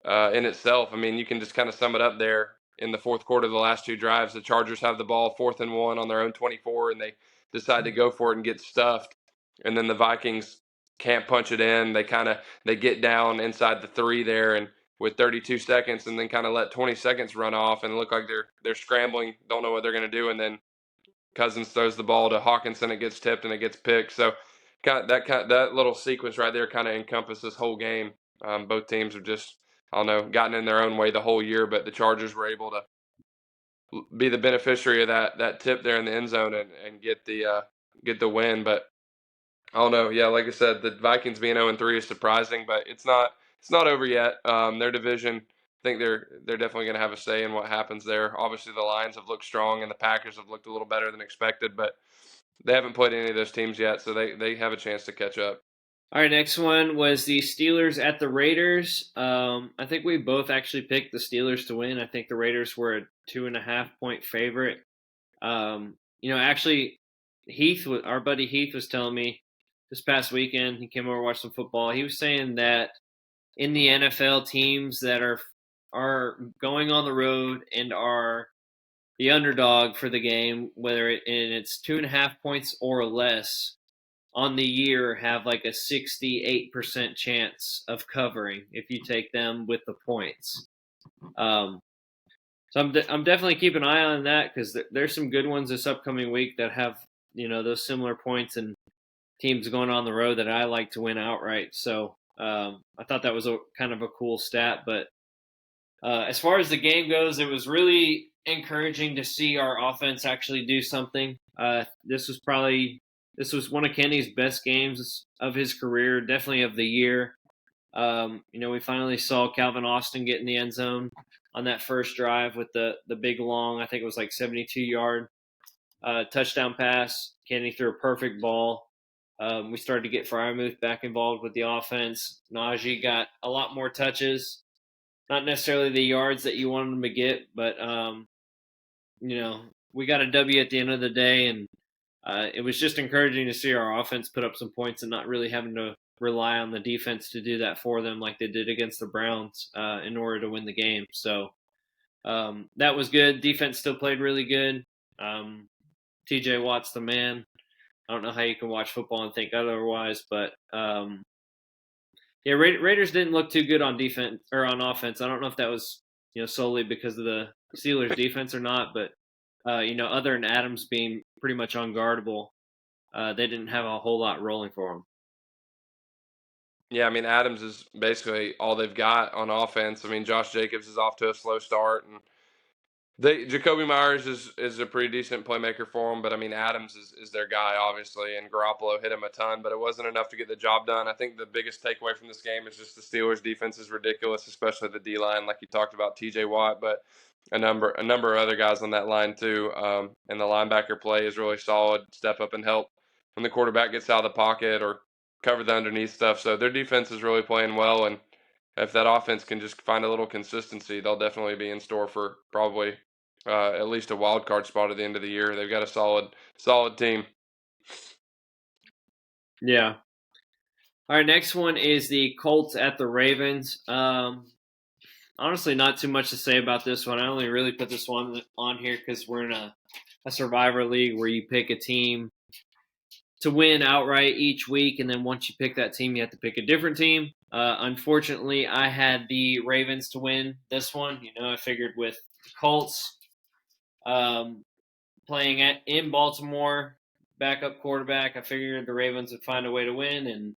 in itself, I mean, you can just kind of sum it up there in the fourth quarter of the last 2 drives. The Chargers have the ball 4th and 1 on their own 24, and they decide to go for it and get stuffed. And then the Vikings can't punch it in. They get down inside the 3 there, and with 32 seconds, and then kind of let 20 seconds run off, and look like they're scrambling, don't know what they're going to do, and then Cousins throws the ball to Hawkinson, it gets tipped and it gets picked. So that little sequence right there kind of encompasses this whole game. Both teams have just I don't know gotten in their own way the whole year, but the Chargers were able to be the beneficiary of that tip there in the end zone and get the win. But I don't know. Yeah, like I said, the Vikings being 0-3 is surprising, but it's not over yet. Their division, I think they're definitely going to have a say in what happens there. Obviously, the Lions have looked strong, and the Packers have looked a little better than expected, but they haven't played any of those teams yet, so they have a chance to catch up. All right, next one was the Steelers at the Raiders. I think we both actually picked the Steelers to win. I think the Raiders were a 2.5 point favorite. Actually, our buddy Heath was telling me this past weekend. He came over to watch some football. He was saying that in the NFL, teams that are going on the road and are the underdog for the game, whether it's 2.5 points or less on the year, have like a 68% chance of covering if you take them with the points. So I'm definitely keeping an eye on that because there's some good ones this upcoming week that have those similar points and teams going on the road that I like to win outright. So I thought that was a kind of a cool stat. But as far as the game goes, it was really encouraging to see our offense actually do something. This was one of Kenny's best games of his career, definitely of the year. We finally saw Calvin Austin get in the end zone on that first drive with the big long, I think it was like 72-yard touchdown pass. Kenny threw a perfect ball. We started to get Fryermuth back involved with the offense. Najee got a lot more touches. Not necessarily the yards that you wanted him to get, but we got a W at the end of the day, and it was just encouraging to see our offense put up some points and not really having to rely on the defense to do that for them like they did against the Browns in order to win the game. So that was good. Defense still played really good. TJ Watt's the man. I don't know how you can watch football and think otherwise, but Raiders didn't look too good on defense or on offense. I don't know if that was solely because of the Steelers' defense or not, but other than Adams being pretty much unguardable, they didn't have a whole lot rolling for them. Yeah, I mean, Adams is basically all they've got on offense. I mean, Josh Jacobs is off to a slow start, and Jacoby Myers is a pretty decent playmaker for them, but I mean Adams is their guy obviously, and Garoppolo hit him a ton, but it wasn't enough to get the job done. I think the biggest takeaway from this game is just the Steelers' defense is ridiculous, especially the D line, like you talked about T.J. Watt, but a number of other guys on that line too. And the linebacker play is really solid. Step up and help when the quarterback gets out of the pocket or cover the underneath stuff. So their defense is really playing well, and if that offense can just find a little consistency, they'll definitely be in store for probably at least a wild card spot at the end of the year. They've got a solid team. Yeah. All right, next one is the Colts at the Ravens. Honestly, not too much to say about this one. I only really put this one on here because we're in a survivor league where you pick a team to win outright each week, and then once you pick that team, you have to pick a different team. Unfortunately, I had the Ravens to win this one. I figured with the Colts playing in Baltimore, backup quarterback, I figured the Ravens would find a way to win, and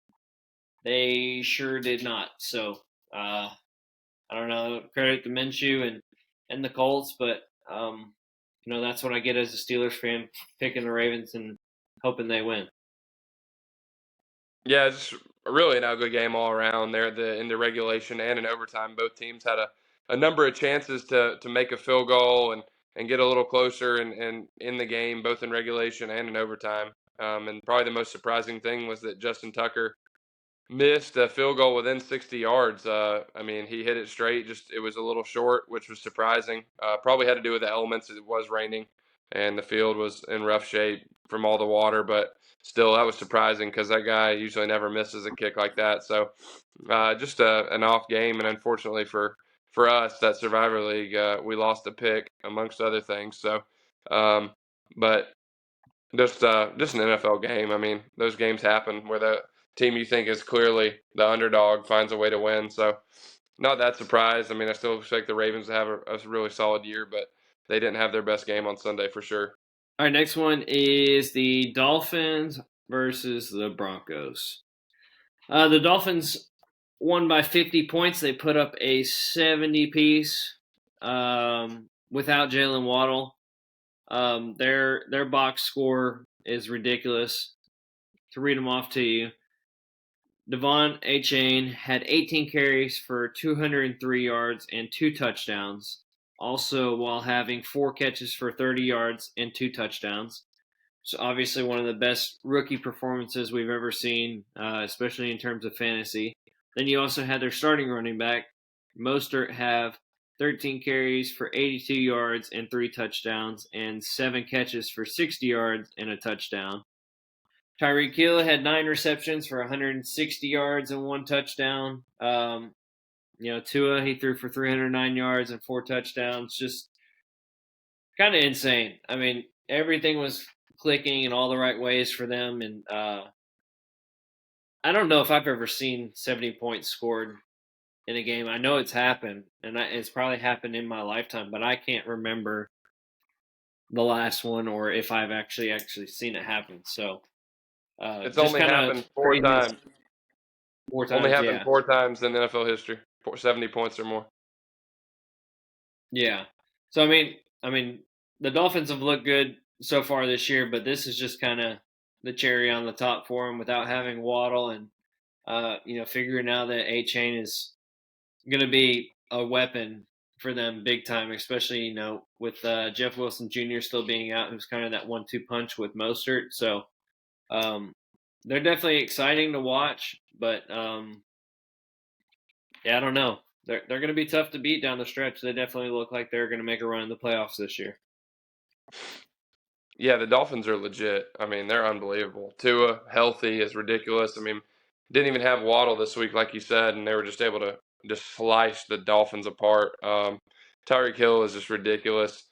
they sure did not. So I don't know. Credit to Minshew and the Colts, but that's what I get as a Steelers fan, picking the Ravens and hoping they win. Yeah, it's really an ugly game all around. There, in the regulation and in overtime, both teams had a number of chances to make a field goal and get a little closer and in the game, both in regulation and in overtime. And probably the most surprising thing was that Justin Tucker missed a field goal within 60 yards. I mean, he hit it straight. Just it was a little short, which was surprising. Probably had to do with the elements. It was raining, and the field was in rough shape from all the water. But still, that was surprising because that guy usually never misses a kick like that. So, just an off game, and unfortunately for us, that Survivor League, we lost a pick amongst other things. So, but just an NFL game. I mean, those games happen where the team you think is clearly the underdog finds a way to win. So, not that surprised. I mean, I still expect the Ravens to have a really solid year, but they didn't have their best game on Sunday for sure. All right, next one is the Dolphins versus the Broncos. The Dolphins won by 50 points. They put up a 70-piece without Jalen Waddle. Their box score is ridiculous. To read them off to you, Devon Achane had 18 carries for 203 yards and 2 touchdowns, also while having 4 catches for 30 yards and 2 touchdowns. So obviously one of the best rookie performances we've ever seen, especially in terms of fantasy. Then you also had their starting running back, Mostert, have 13 carries for 82 yards and 3 touchdowns, and 7 catches for 60 yards and a touchdown. Tyreek Hill had 9 receptions for 160 yards and 1 touchdown. Tua, he threw for 309 yards and 4 touchdowns. Just kind of insane. I mean, everything was clicking in all the right ways for them, and I don't know if I've ever seen 70 points scored in a game. I know it's happened, and it's probably happened in my lifetime, but I can't remember the last one or if I've actually seen it happen. So It's just only kind of happened four crazy. times. 4 Only times, happened yeah. 4 times in NFL history. 70 points or more. Yeah. So I mean, the Dolphins have looked good so far this year, but this is just kind of the cherry on the top for them without having Waddle and figuring out that A-Chain is going to be a weapon for them big time, especially with Jeff Wilson Jr. still being out, who's kind of that 1-2 punch with Mostert. So they're definitely exciting to watch, but yeah, I don't know. They're going to be tough to beat down the stretch. They definitely look like they're going to make a run in the playoffs this year. Yeah, the Dolphins are legit. I mean, they're unbelievable. Tua, healthy, is ridiculous. I mean, didn't even have Waddle this week, like you said, and they were just able to just slice the Dolphins apart. Tyreek Hill is just ridiculous.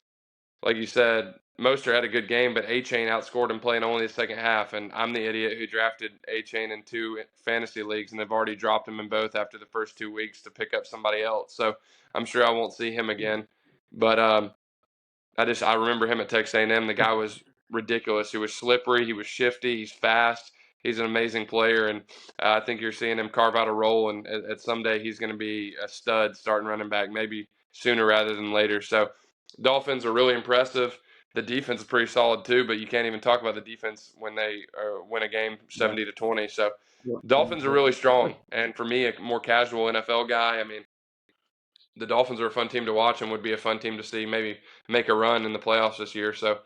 Like you said, Mostert had a good game, but A-Chain outscored him playing only the second half, and I'm the idiot who drafted A-Chain in 2 fantasy leagues, and they've already dropped him in both after the first 2 weeks to pick up somebody else. So I'm sure I won't see him again. But I remember him at Texas A&M. The guy was ridiculous. He was slippery. He was shifty. He's fast. He's an amazing player, and I think you're seeing him carve out a role. And at someday he's going to be a stud starting running back, maybe sooner rather than later. So, Dolphins are really impressive. The defense is pretty solid too, but you can't even talk about the defense when they win a game 70-20. So, Dolphins are really strong. And for me, a more casual NFL guy, I mean, the Dolphins are a fun team to watch and would be a fun team to see maybe make a run in the playoffs this year. So,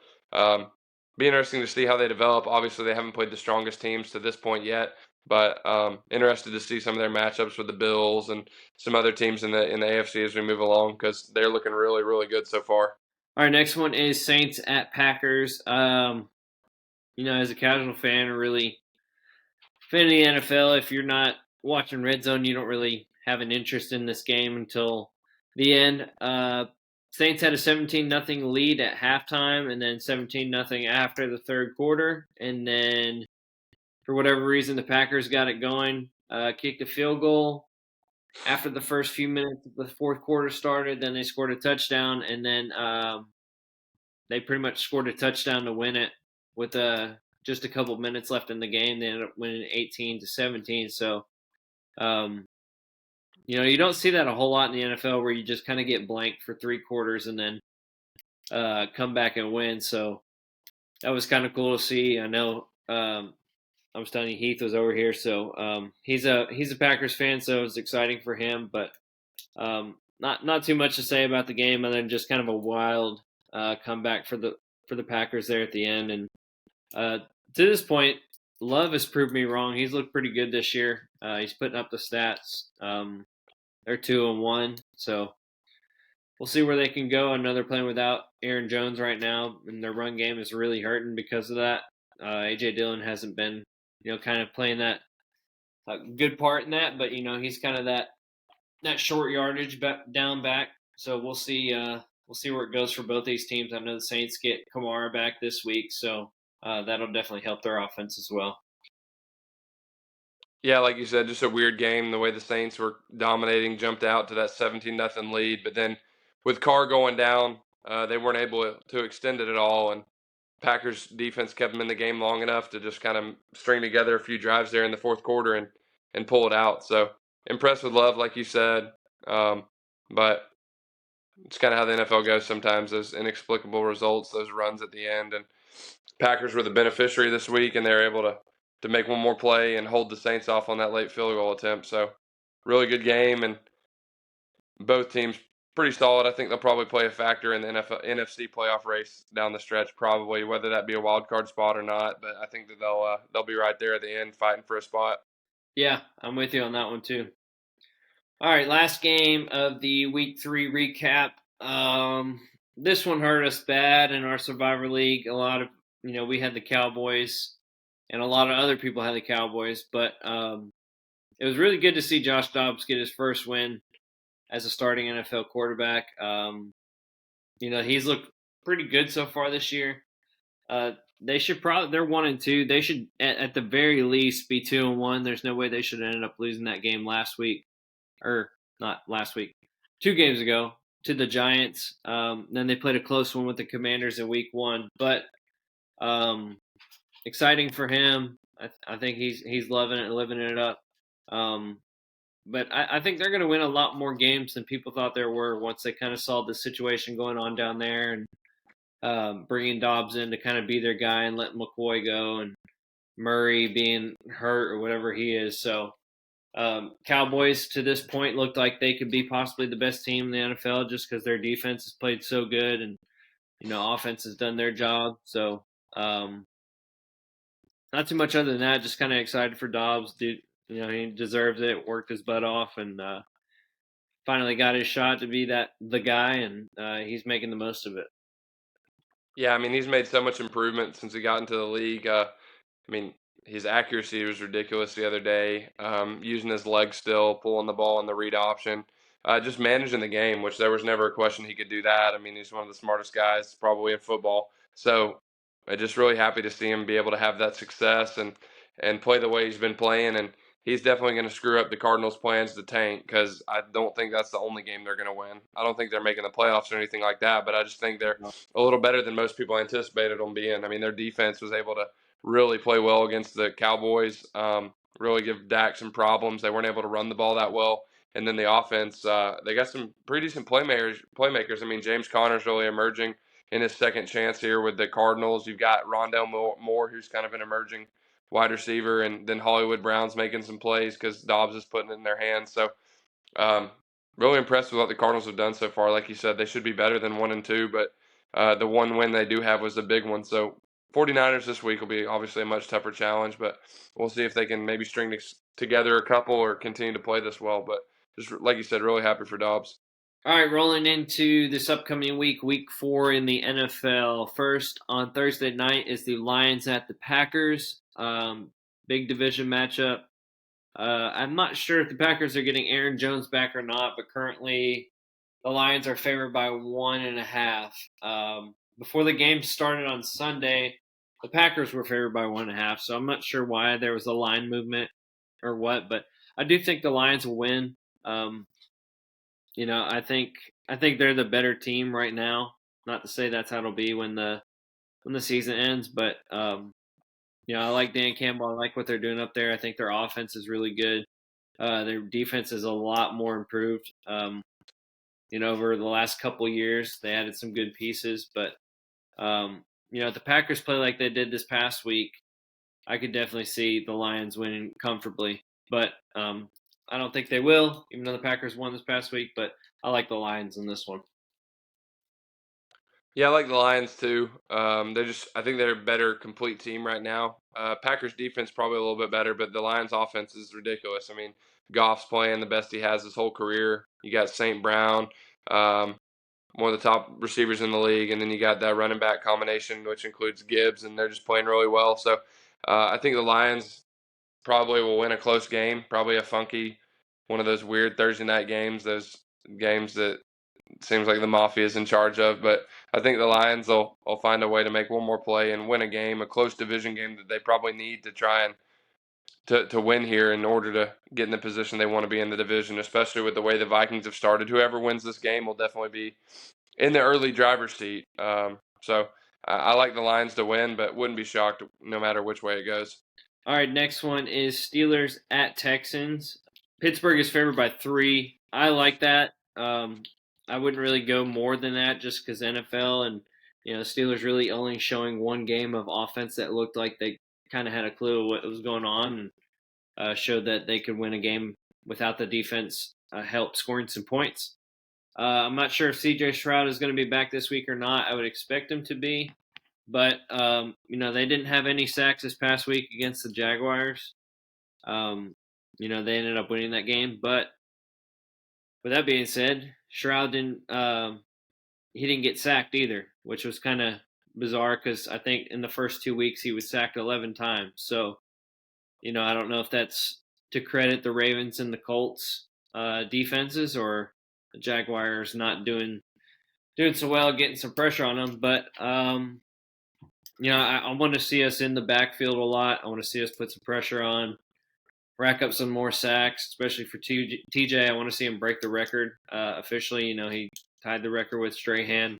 be interesting to see how they develop. Obviously, they haven't played the strongest teams to this point yet, but interested to see some of their matchups with the Bills and some other teams in the AFC as we move along because they're looking really, really good so far. Our next one is Saints at Packers. As a casual fan, or really fan of the NFL, if you're not watching Red Zone, you don't really have an interest in this game until the end. Saints had a 17-0 lead at halftime, and then 17-0 after the third quarter, and then for whatever reason, the Packers got it going, kicked a field goal after the first few minutes of the fourth quarter started. Then they scored a touchdown, and then they pretty much scored a touchdown to win it with just a couple minutes left in the game. They ended up winning 18-17. So, you don't see that a whole lot in the NFL where you just kind of get blanked for 3 quarters and then come back and win. So that was kind of cool to see. I know I was telling you Heath was over here, so he's a Packers fan, so it was exciting for him. But not too much to say about the game, and then just kind of a wild comeback for the Packers there at the end. And to this point, Love has proved me wrong. He's looked pretty good this year. He's putting up the stats. They're 2-1, so we'll see where they can I know they're playing without Aaron Jones right now, and their run game is really hurting because of that. AJ Dillon hasn't been, kind of playing that good part in that, but he's kind of that short yardage down back. So we'll see. We'll see where it goes for both these teams. I know the Saints get Kamara back this week, so that'll definitely help their offense as well. Yeah, like you said, just a weird game. The way the Saints were dominating, jumped out to that 17-0 lead, but then with Carr going down, they weren't able to extend it at all. And Packers defense kept them in the game long enough to just kind of string together a few drives there in the fourth quarter and pull it out. So impressed with Love, like you said, but it's kind of how the NFL goes sometimes. Those inexplicable results, those runs at the end, and Packers were the beneficiary this week, and they were able to make one more play and hold the Saints off on that late field goal attempt. So really good game, and both teams pretty solid. I think they'll probably play a factor in the NFC playoff race down the stretch, probably whether that be a wild card spot or not. But I think that they'll be right there at the end, fighting for a spot. Yeah, I'm with you on that one too. All right, last game of the Week 3 recap. This one hurt us bad in our Survivor League. A lot of, we had the Cowboys, and a lot of other people had the Cowboys, but it was really good to see Josh Dobbs get his first win as a starting NFL quarterback. He's looked pretty good so far this year. They should probably they're 1-2. They should at the very least be 2-1. There's no way they should have ended up losing that game last week, or not last week, 2 games ago to the Giants. Then they played a close one with the Commanders in Week 1, but exciting for him. I think he's loving it and living it up. But I think they're going to win a lot more games than people thought there were once they kind of saw the situation going on down there, and bringing Dobbs in to kind of be their guy and letting McCoy go, and Murray being hurt or whatever he is. So Cowboys to this point looked like they could be possibly the best team in the NFL just because their defense has played so good, and offense has done their job. So not too much other than that. Just kind of excited for Dobbs. Dude, he deserves it. Worked his butt off, and finally got his shot to be the guy, and he's making the most of it. Yeah, I mean, he's made so much improvement since he got into the league. I mean, his accuracy was ridiculous the other day. Using his legs still, pulling the ball in the read option, just managing the game, which there was never a question he could do that. I mean, he's one of the smartest guys probably in football. So I'm just really happy to see him be able to have that success and play the way he's been playing. And he's definitely going to screw up the Cardinals' plans to tank because I don't think that's the only game they're going to win. I don't think they're making the playoffs or anything like that, but I just think they're a little better than most people anticipated them being. I mean, their defense was able to really play well against the Cowboys. Really give Dak some problems. They weren't able to run the ball that well. And then the offense, they got some pretty decent playmakers. I mean, James Conner's really emerging in his second chance here with the Cardinals. You've got Rondell Moore, who's kind of an emerging wide receiver, and then Hollywood Brown's making some plays because Dobbs is putting it in their hands. So um, really impressed with what the Cardinals have done so far. Like you said, they should be better than 1-2, but the one win they do have was the big one. So 49ers this week will be obviously a much tougher challenge, but we'll see if they can maybe string together a couple or continue to play this well. But just like you said, really happy for Dobbs. All right, rolling into this upcoming week, Week 4 in the NFL. First, on Thursday night is the Lions at the Packers. Big division matchup. I'm not sure if the Packers are getting Aaron Jones back or not, but currently the Lions are favored by 1.5. Before the game started on Sunday, the Packers were favored by 1.5, so I'm not sure why there was a line movement or what, but I do think the Lions will win. I think they're the better team right now. Not to say that's how it'll be when the season ends, but I like Dan Campbell. I like what they're doing up there. I think their offense is really good. Their defense is a lot more improved. Over the last couple years, they added some good pieces, but if the Packers play like they did this past week, I could definitely see the Lions winning comfortably. But I don't think they will, even though the Packers won this past week. But I like the Lions in this one. Yeah, I like the Lions too. I think they're a better complete team right now. Packers defense probably a little bit better, but the Lions offense is ridiculous. I mean, Goff's playing the best he has his whole career. You got St. Brown, um, one of the top receivers in the league, and then you got that running back combination, which includes Gibbs, and they're just playing really well. So I think the Lions probably will win a close game, probably a funky one of those weird Thursday night games, those games that seems like the Mafia is in charge of. But I think the Lions will find a way to make one more play and win a game, a close division game that they probably need to try and to win here in order to get in the position they want to be in the division, especially with the way the Vikings have started. Whoever wins this game will definitely be in the early driver's seat. So I like the Lions to win, but wouldn't be shocked no matter which way it goes. All right, next one is Steelers at Texans. Pittsburgh is favored by 3. I like that. I wouldn't really go more than that just because NFL and Steelers really only showing one game of offense that looked like they kind of had a clue of what was going on, and showed that they could win a game without the defense help scoring some points. I'm not sure if C.J. Stroud is going to be back this week or not. I would expect him to be, but they didn't have any sacks this past week against the Jaguars. They ended up winning that game, but with that being said, Stroud didn't he didn't get sacked either, which was kind of bizarre because I think in the first 2 weeks he was sacked 11 times. So I don't know if that's to credit the Ravens and the Colts defenses or the Jaguars not doing so well, getting some pressure on them. But I want to see us in the backfield a lot. I want to see us put some pressure on, rack up some more sacks, especially for TJ. I want to see him break the record officially. He tied the record with Strahan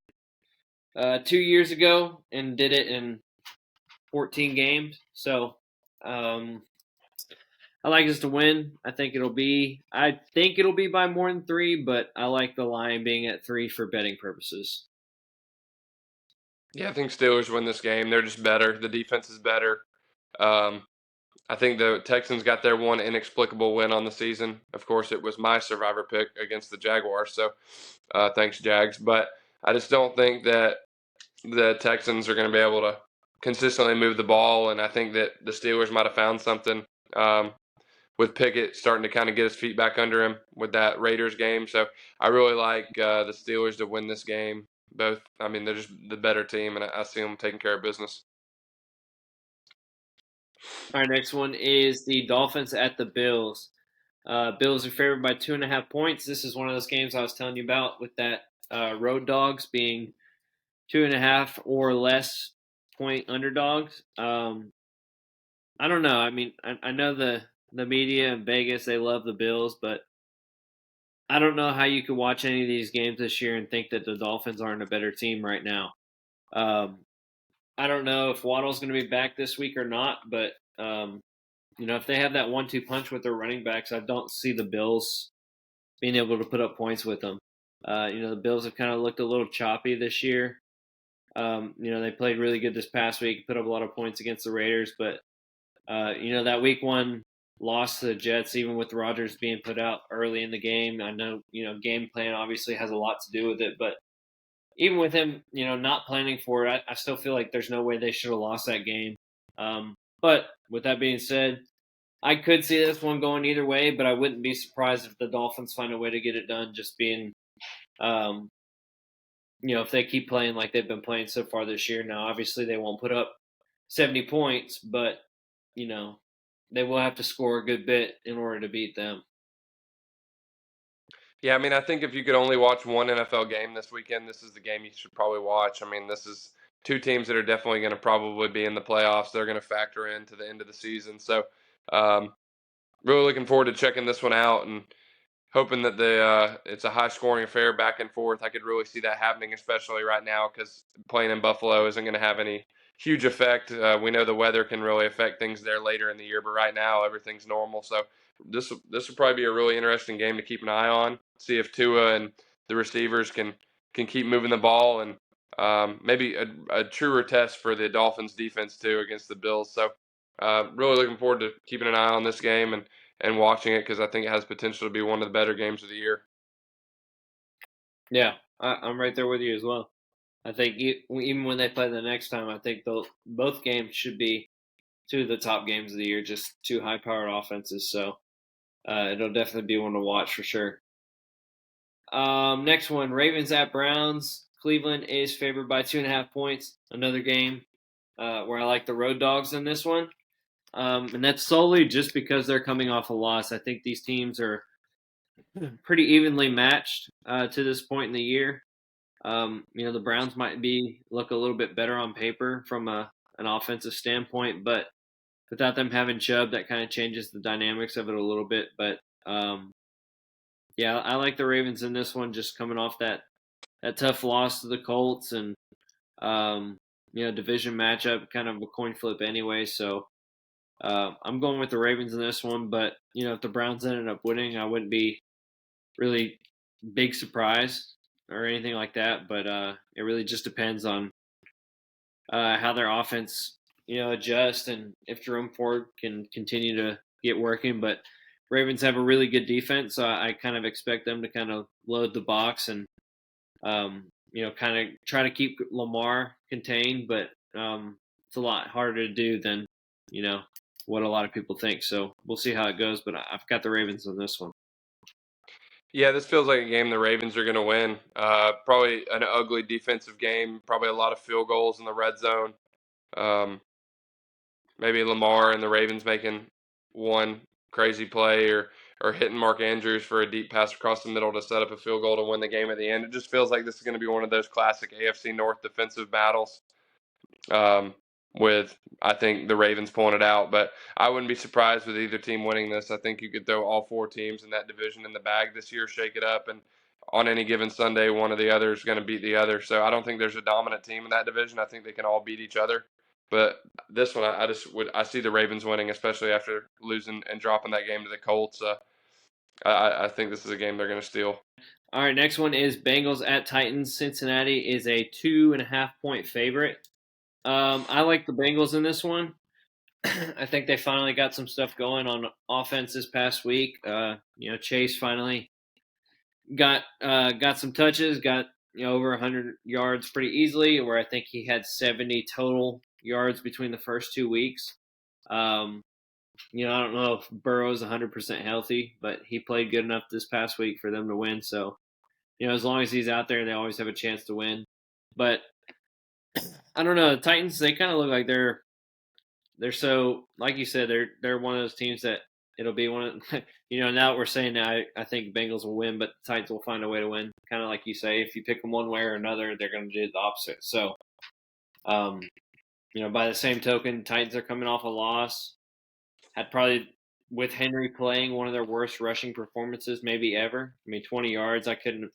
2 years ago and did it in 14 games. So I like us to win. I think it'll be by more than 3, but I like the line being at 3 for betting purposes. Yeah, I think Steelers win this game. They're just better. The defense is better. I think the Texans got their one inexplicable win on the season. Of course, it was my survivor pick against the Jaguars. So thanks, Jags. But I just don't think that the Texans are going to be able to consistently move the ball. And I think that the Steelers might have found something with Pickett starting to kind of get his feet back under him with that Raiders game. So I really like the Steelers to win this game. Both, I mean, they're just the better team, and I see them taking care of business. Our next one is the Dolphins at the Bills. Bills are favored by 2.5 points. This is one of those games I was telling you about with that road dogs being 2.5 or less point underdogs. I don't know. I mean, I know the media in Vegas, they love the Bills, but I don't know how you could watch any of these games this year and think that the Dolphins aren't a better team right now. Um, I don't know if Waddle's going to be back this week or not, but if they have that 1-2 punch with their running backs, I don't see the Bills being able to put up points with them. The Bills have kind of looked a little choppy this year. They played really good this past week, put up a lot of points against the Raiders, but that week 1 loss to the Jets, even with Rodgers being put out early in the game. I know, game plan obviously has a lot to do with it, but even with him, not planning for it, I still feel like there's no way they should have lost that game. But with that being said, I could see this one going either way, but I wouldn't be surprised if the Dolphins find a way to get it done. Just being, if they keep playing like they've been playing so far this year. Now, obviously, they won't put up 70 points, but they will have to score a good bit in order to beat them. Yeah, I mean, I think if you could only watch one NFL game this weekend, this is the game you should probably watch. I mean, this is two teams that are definitely going to probably be in the playoffs. They're going to factor into the end of the season. So, really looking forward to checking this one out and hoping that it's a high scoring affair back and forth. I could really see that happening, especially right now because playing in Buffalo isn't going to have any huge effect. We know the weather can really affect things there later in the year, but right now everything's normal. So this will probably be a really interesting game to keep an eye on. See if Tua and the receivers can keep moving the ball and maybe a truer test for the Dolphins defense too against the Bills. So really looking forward to keeping an eye on this game and watching it because I think it has potential to be one of the better games of the year. Yeah, I'm right there with you as well. I think even when they play the next time, I think both games should be two of the top games of the year. Just two high-powered offenses, so it'll definitely be one to watch for sure. Next one, Ravens at Browns. Cleveland is favored by 2.5 points. Another game where I like the road dogs in this one. And that's solely just because they're coming off a loss. I think these teams are pretty evenly matched to this point in the year. The Browns might look a little bit better on paper from an offensive standpoint, but without them having Chubb, that kind of changes the dynamics of it a little bit. But yeah, I like the Ravens in this one, just coming off that tough loss to the Colts and division matchup, kind of a coin flip anyway. So I'm going with the Ravens in this one, but if the Browns ended up winning, I wouldn't be really big surprise or anything like that. But it really just depends on how their offense adjust and if Jerome Ford can continue to get working. But Ravens have a really good defense, so I kind of expect them to kind of load the box and kind of try to keep Lamar contained. But it's a lot harder to do than what a lot of people think. So we'll see how it goes. But I've got the Ravens on this one. Yeah, this feels like a game the Ravens are going to win. Probably an ugly defensive game. Probably a lot of field goals in the red zone. Um, Maybe Lamar and the Ravens making one crazy play or hitting Mark Andrews for a deep pass across the middle to set up a field goal to win the game at the end. It just feels like this is going to be one of those classic AFC North defensive battles. Um, with I think the Ravens pulling it out, but I wouldn't be surprised with either team winning this. I think you could throw all four teams in that division in the bag this year, shake it up, and on any given Sunday, one or the other is going to beat the other. So I don't think there's a dominant team in that division. I think they can all beat each other. But this one, I see the Ravens winning, especially after losing and dropping that game to the Colts. I think this is a game they're going to steal. All right, next one is Bengals at Titans. Cincinnati is a 2.5-point favorite. I like the Bengals in this one. I think they finally got some stuff going on offense this past week. Chase finally got some touches, got over 100 yards pretty easily. Where I think he had 70 total yards between the first 2 weeks. I don't know if Burrow's 100% healthy, but he played good enough this past week for them to win. So, as long as he's out there, they always have a chance to win. But I don't know. The Titans, they kind of look like they're so, like you said, they're one of those teams that it'll be one of, now that we're saying that, I think Bengals will win, but the Titans will find a way to win. Kind of like you say, if you pick them one way or another, they're going to do the opposite. So, by the same token, Titans are coming off a loss. Had probably, with Henry playing, one of their worst rushing performances maybe ever. 20 yards. I couldn't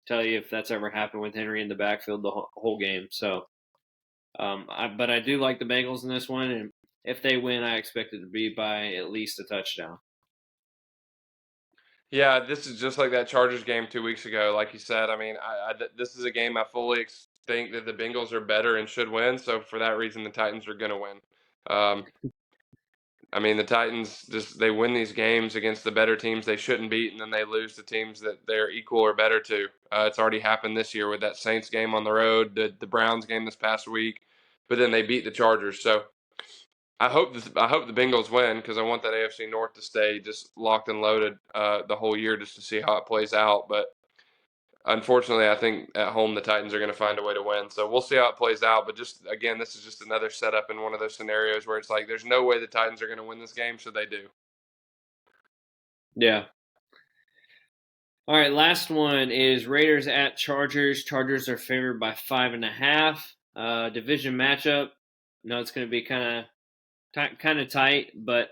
tell you if that's ever happened with Henry in the backfield the whole game. So, but I do like the Bengals in this one, and if they win, I expect it to be by at least a touchdown. Yeah, this is just like that Chargers game 2 weeks ago. Like you said, this is a game I fully think that the Bengals are better and should win. So for that reason, the Titans are going to win. The Titans they win these games against the better teams they shouldn't beat, and then they lose to teams that they're equal or better to. It's already happened this year with that Saints game on the road, the Browns game this past week, but then they beat the Chargers. So I hope the Bengals win because I want that AFC North to stay just locked and loaded the whole year just to see how it plays out. But unfortunately, I think at home the Titans are going to find a way to win. So we'll see how it plays out. But just again, this is just another setup in one of those scenarios where it's like there's no way the Titans are going to win this game, so they do. Yeah. All right, last one is Raiders at Chargers. Chargers are favored by 5.5. Division matchup. No, it's going to be kind of tight, but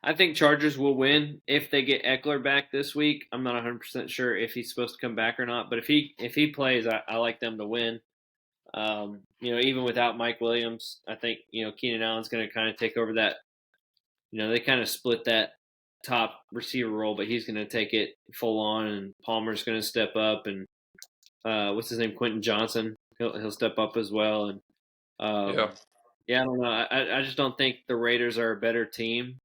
I think Chargers will win if they get Eckler back this week. I'm not 100% sure if he's supposed to come back or not, but if he plays, I like them to win. Even without Mike Williams, I think Keenan Allen's going to kind of take over that. They kind of split that top receiver role, but he's going to take it full on, and Palmer's going to step up, and what's his name, Quentin Johnson, he'll step up as well, and I don't know. I just don't think the Raiders are a better team,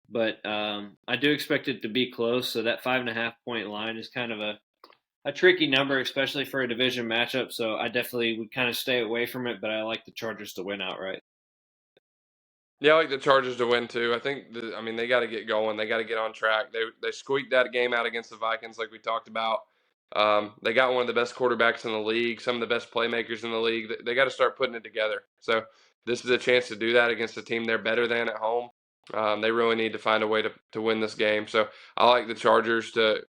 but I do expect it to be close. So that 5.5-point line is kind of a tricky number, especially for a division matchup. So I definitely would kind of stay away from it, but I like the Chargers to win outright. Yeah, I like the Chargers to win too. I think they got to get going. They got to get on track. They squeaked that game out against the Vikings, like we talked about. They got one of the best quarterbacks in the league, some of the best playmakers in the league. They got to start putting it together. So this is a chance to do that against a team they're better than at home. They really need to find a way to win this game. So I like the Chargers to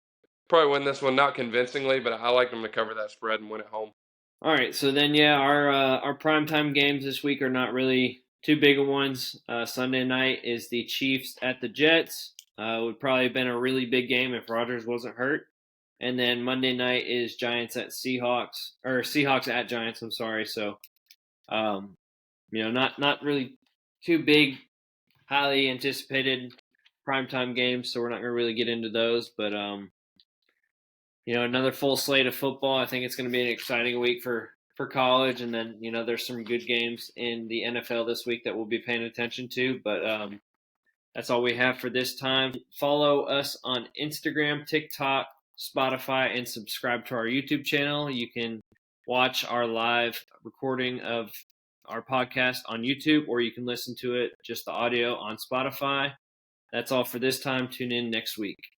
probably win this one, not convincingly, but I like them to cover that spread and win at home. All right, so then our primetime games this week are not really too big of ones. Sunday night is the Chiefs at the Jets. Would probably have been a really big game if Rodgers wasn't hurt. And then Monday night is Giants at Seahawks, or Seahawks at Giants. I'm sorry. So, not really too big, highly anticipated primetime games. So we're not going to really get into those. But another full slate of football. I think it's going to be an exciting week for college, and then there's some good games in the NFL this week that we'll be paying attention to. But that's all we have for this time. Follow us on Instagram, TikTok, Spotify, and subscribe to our YouTube channel. You can watch our live recording of our podcast on YouTube, or you can listen to it, just the audio, on Spotify. That's all for this time. Tune in next week.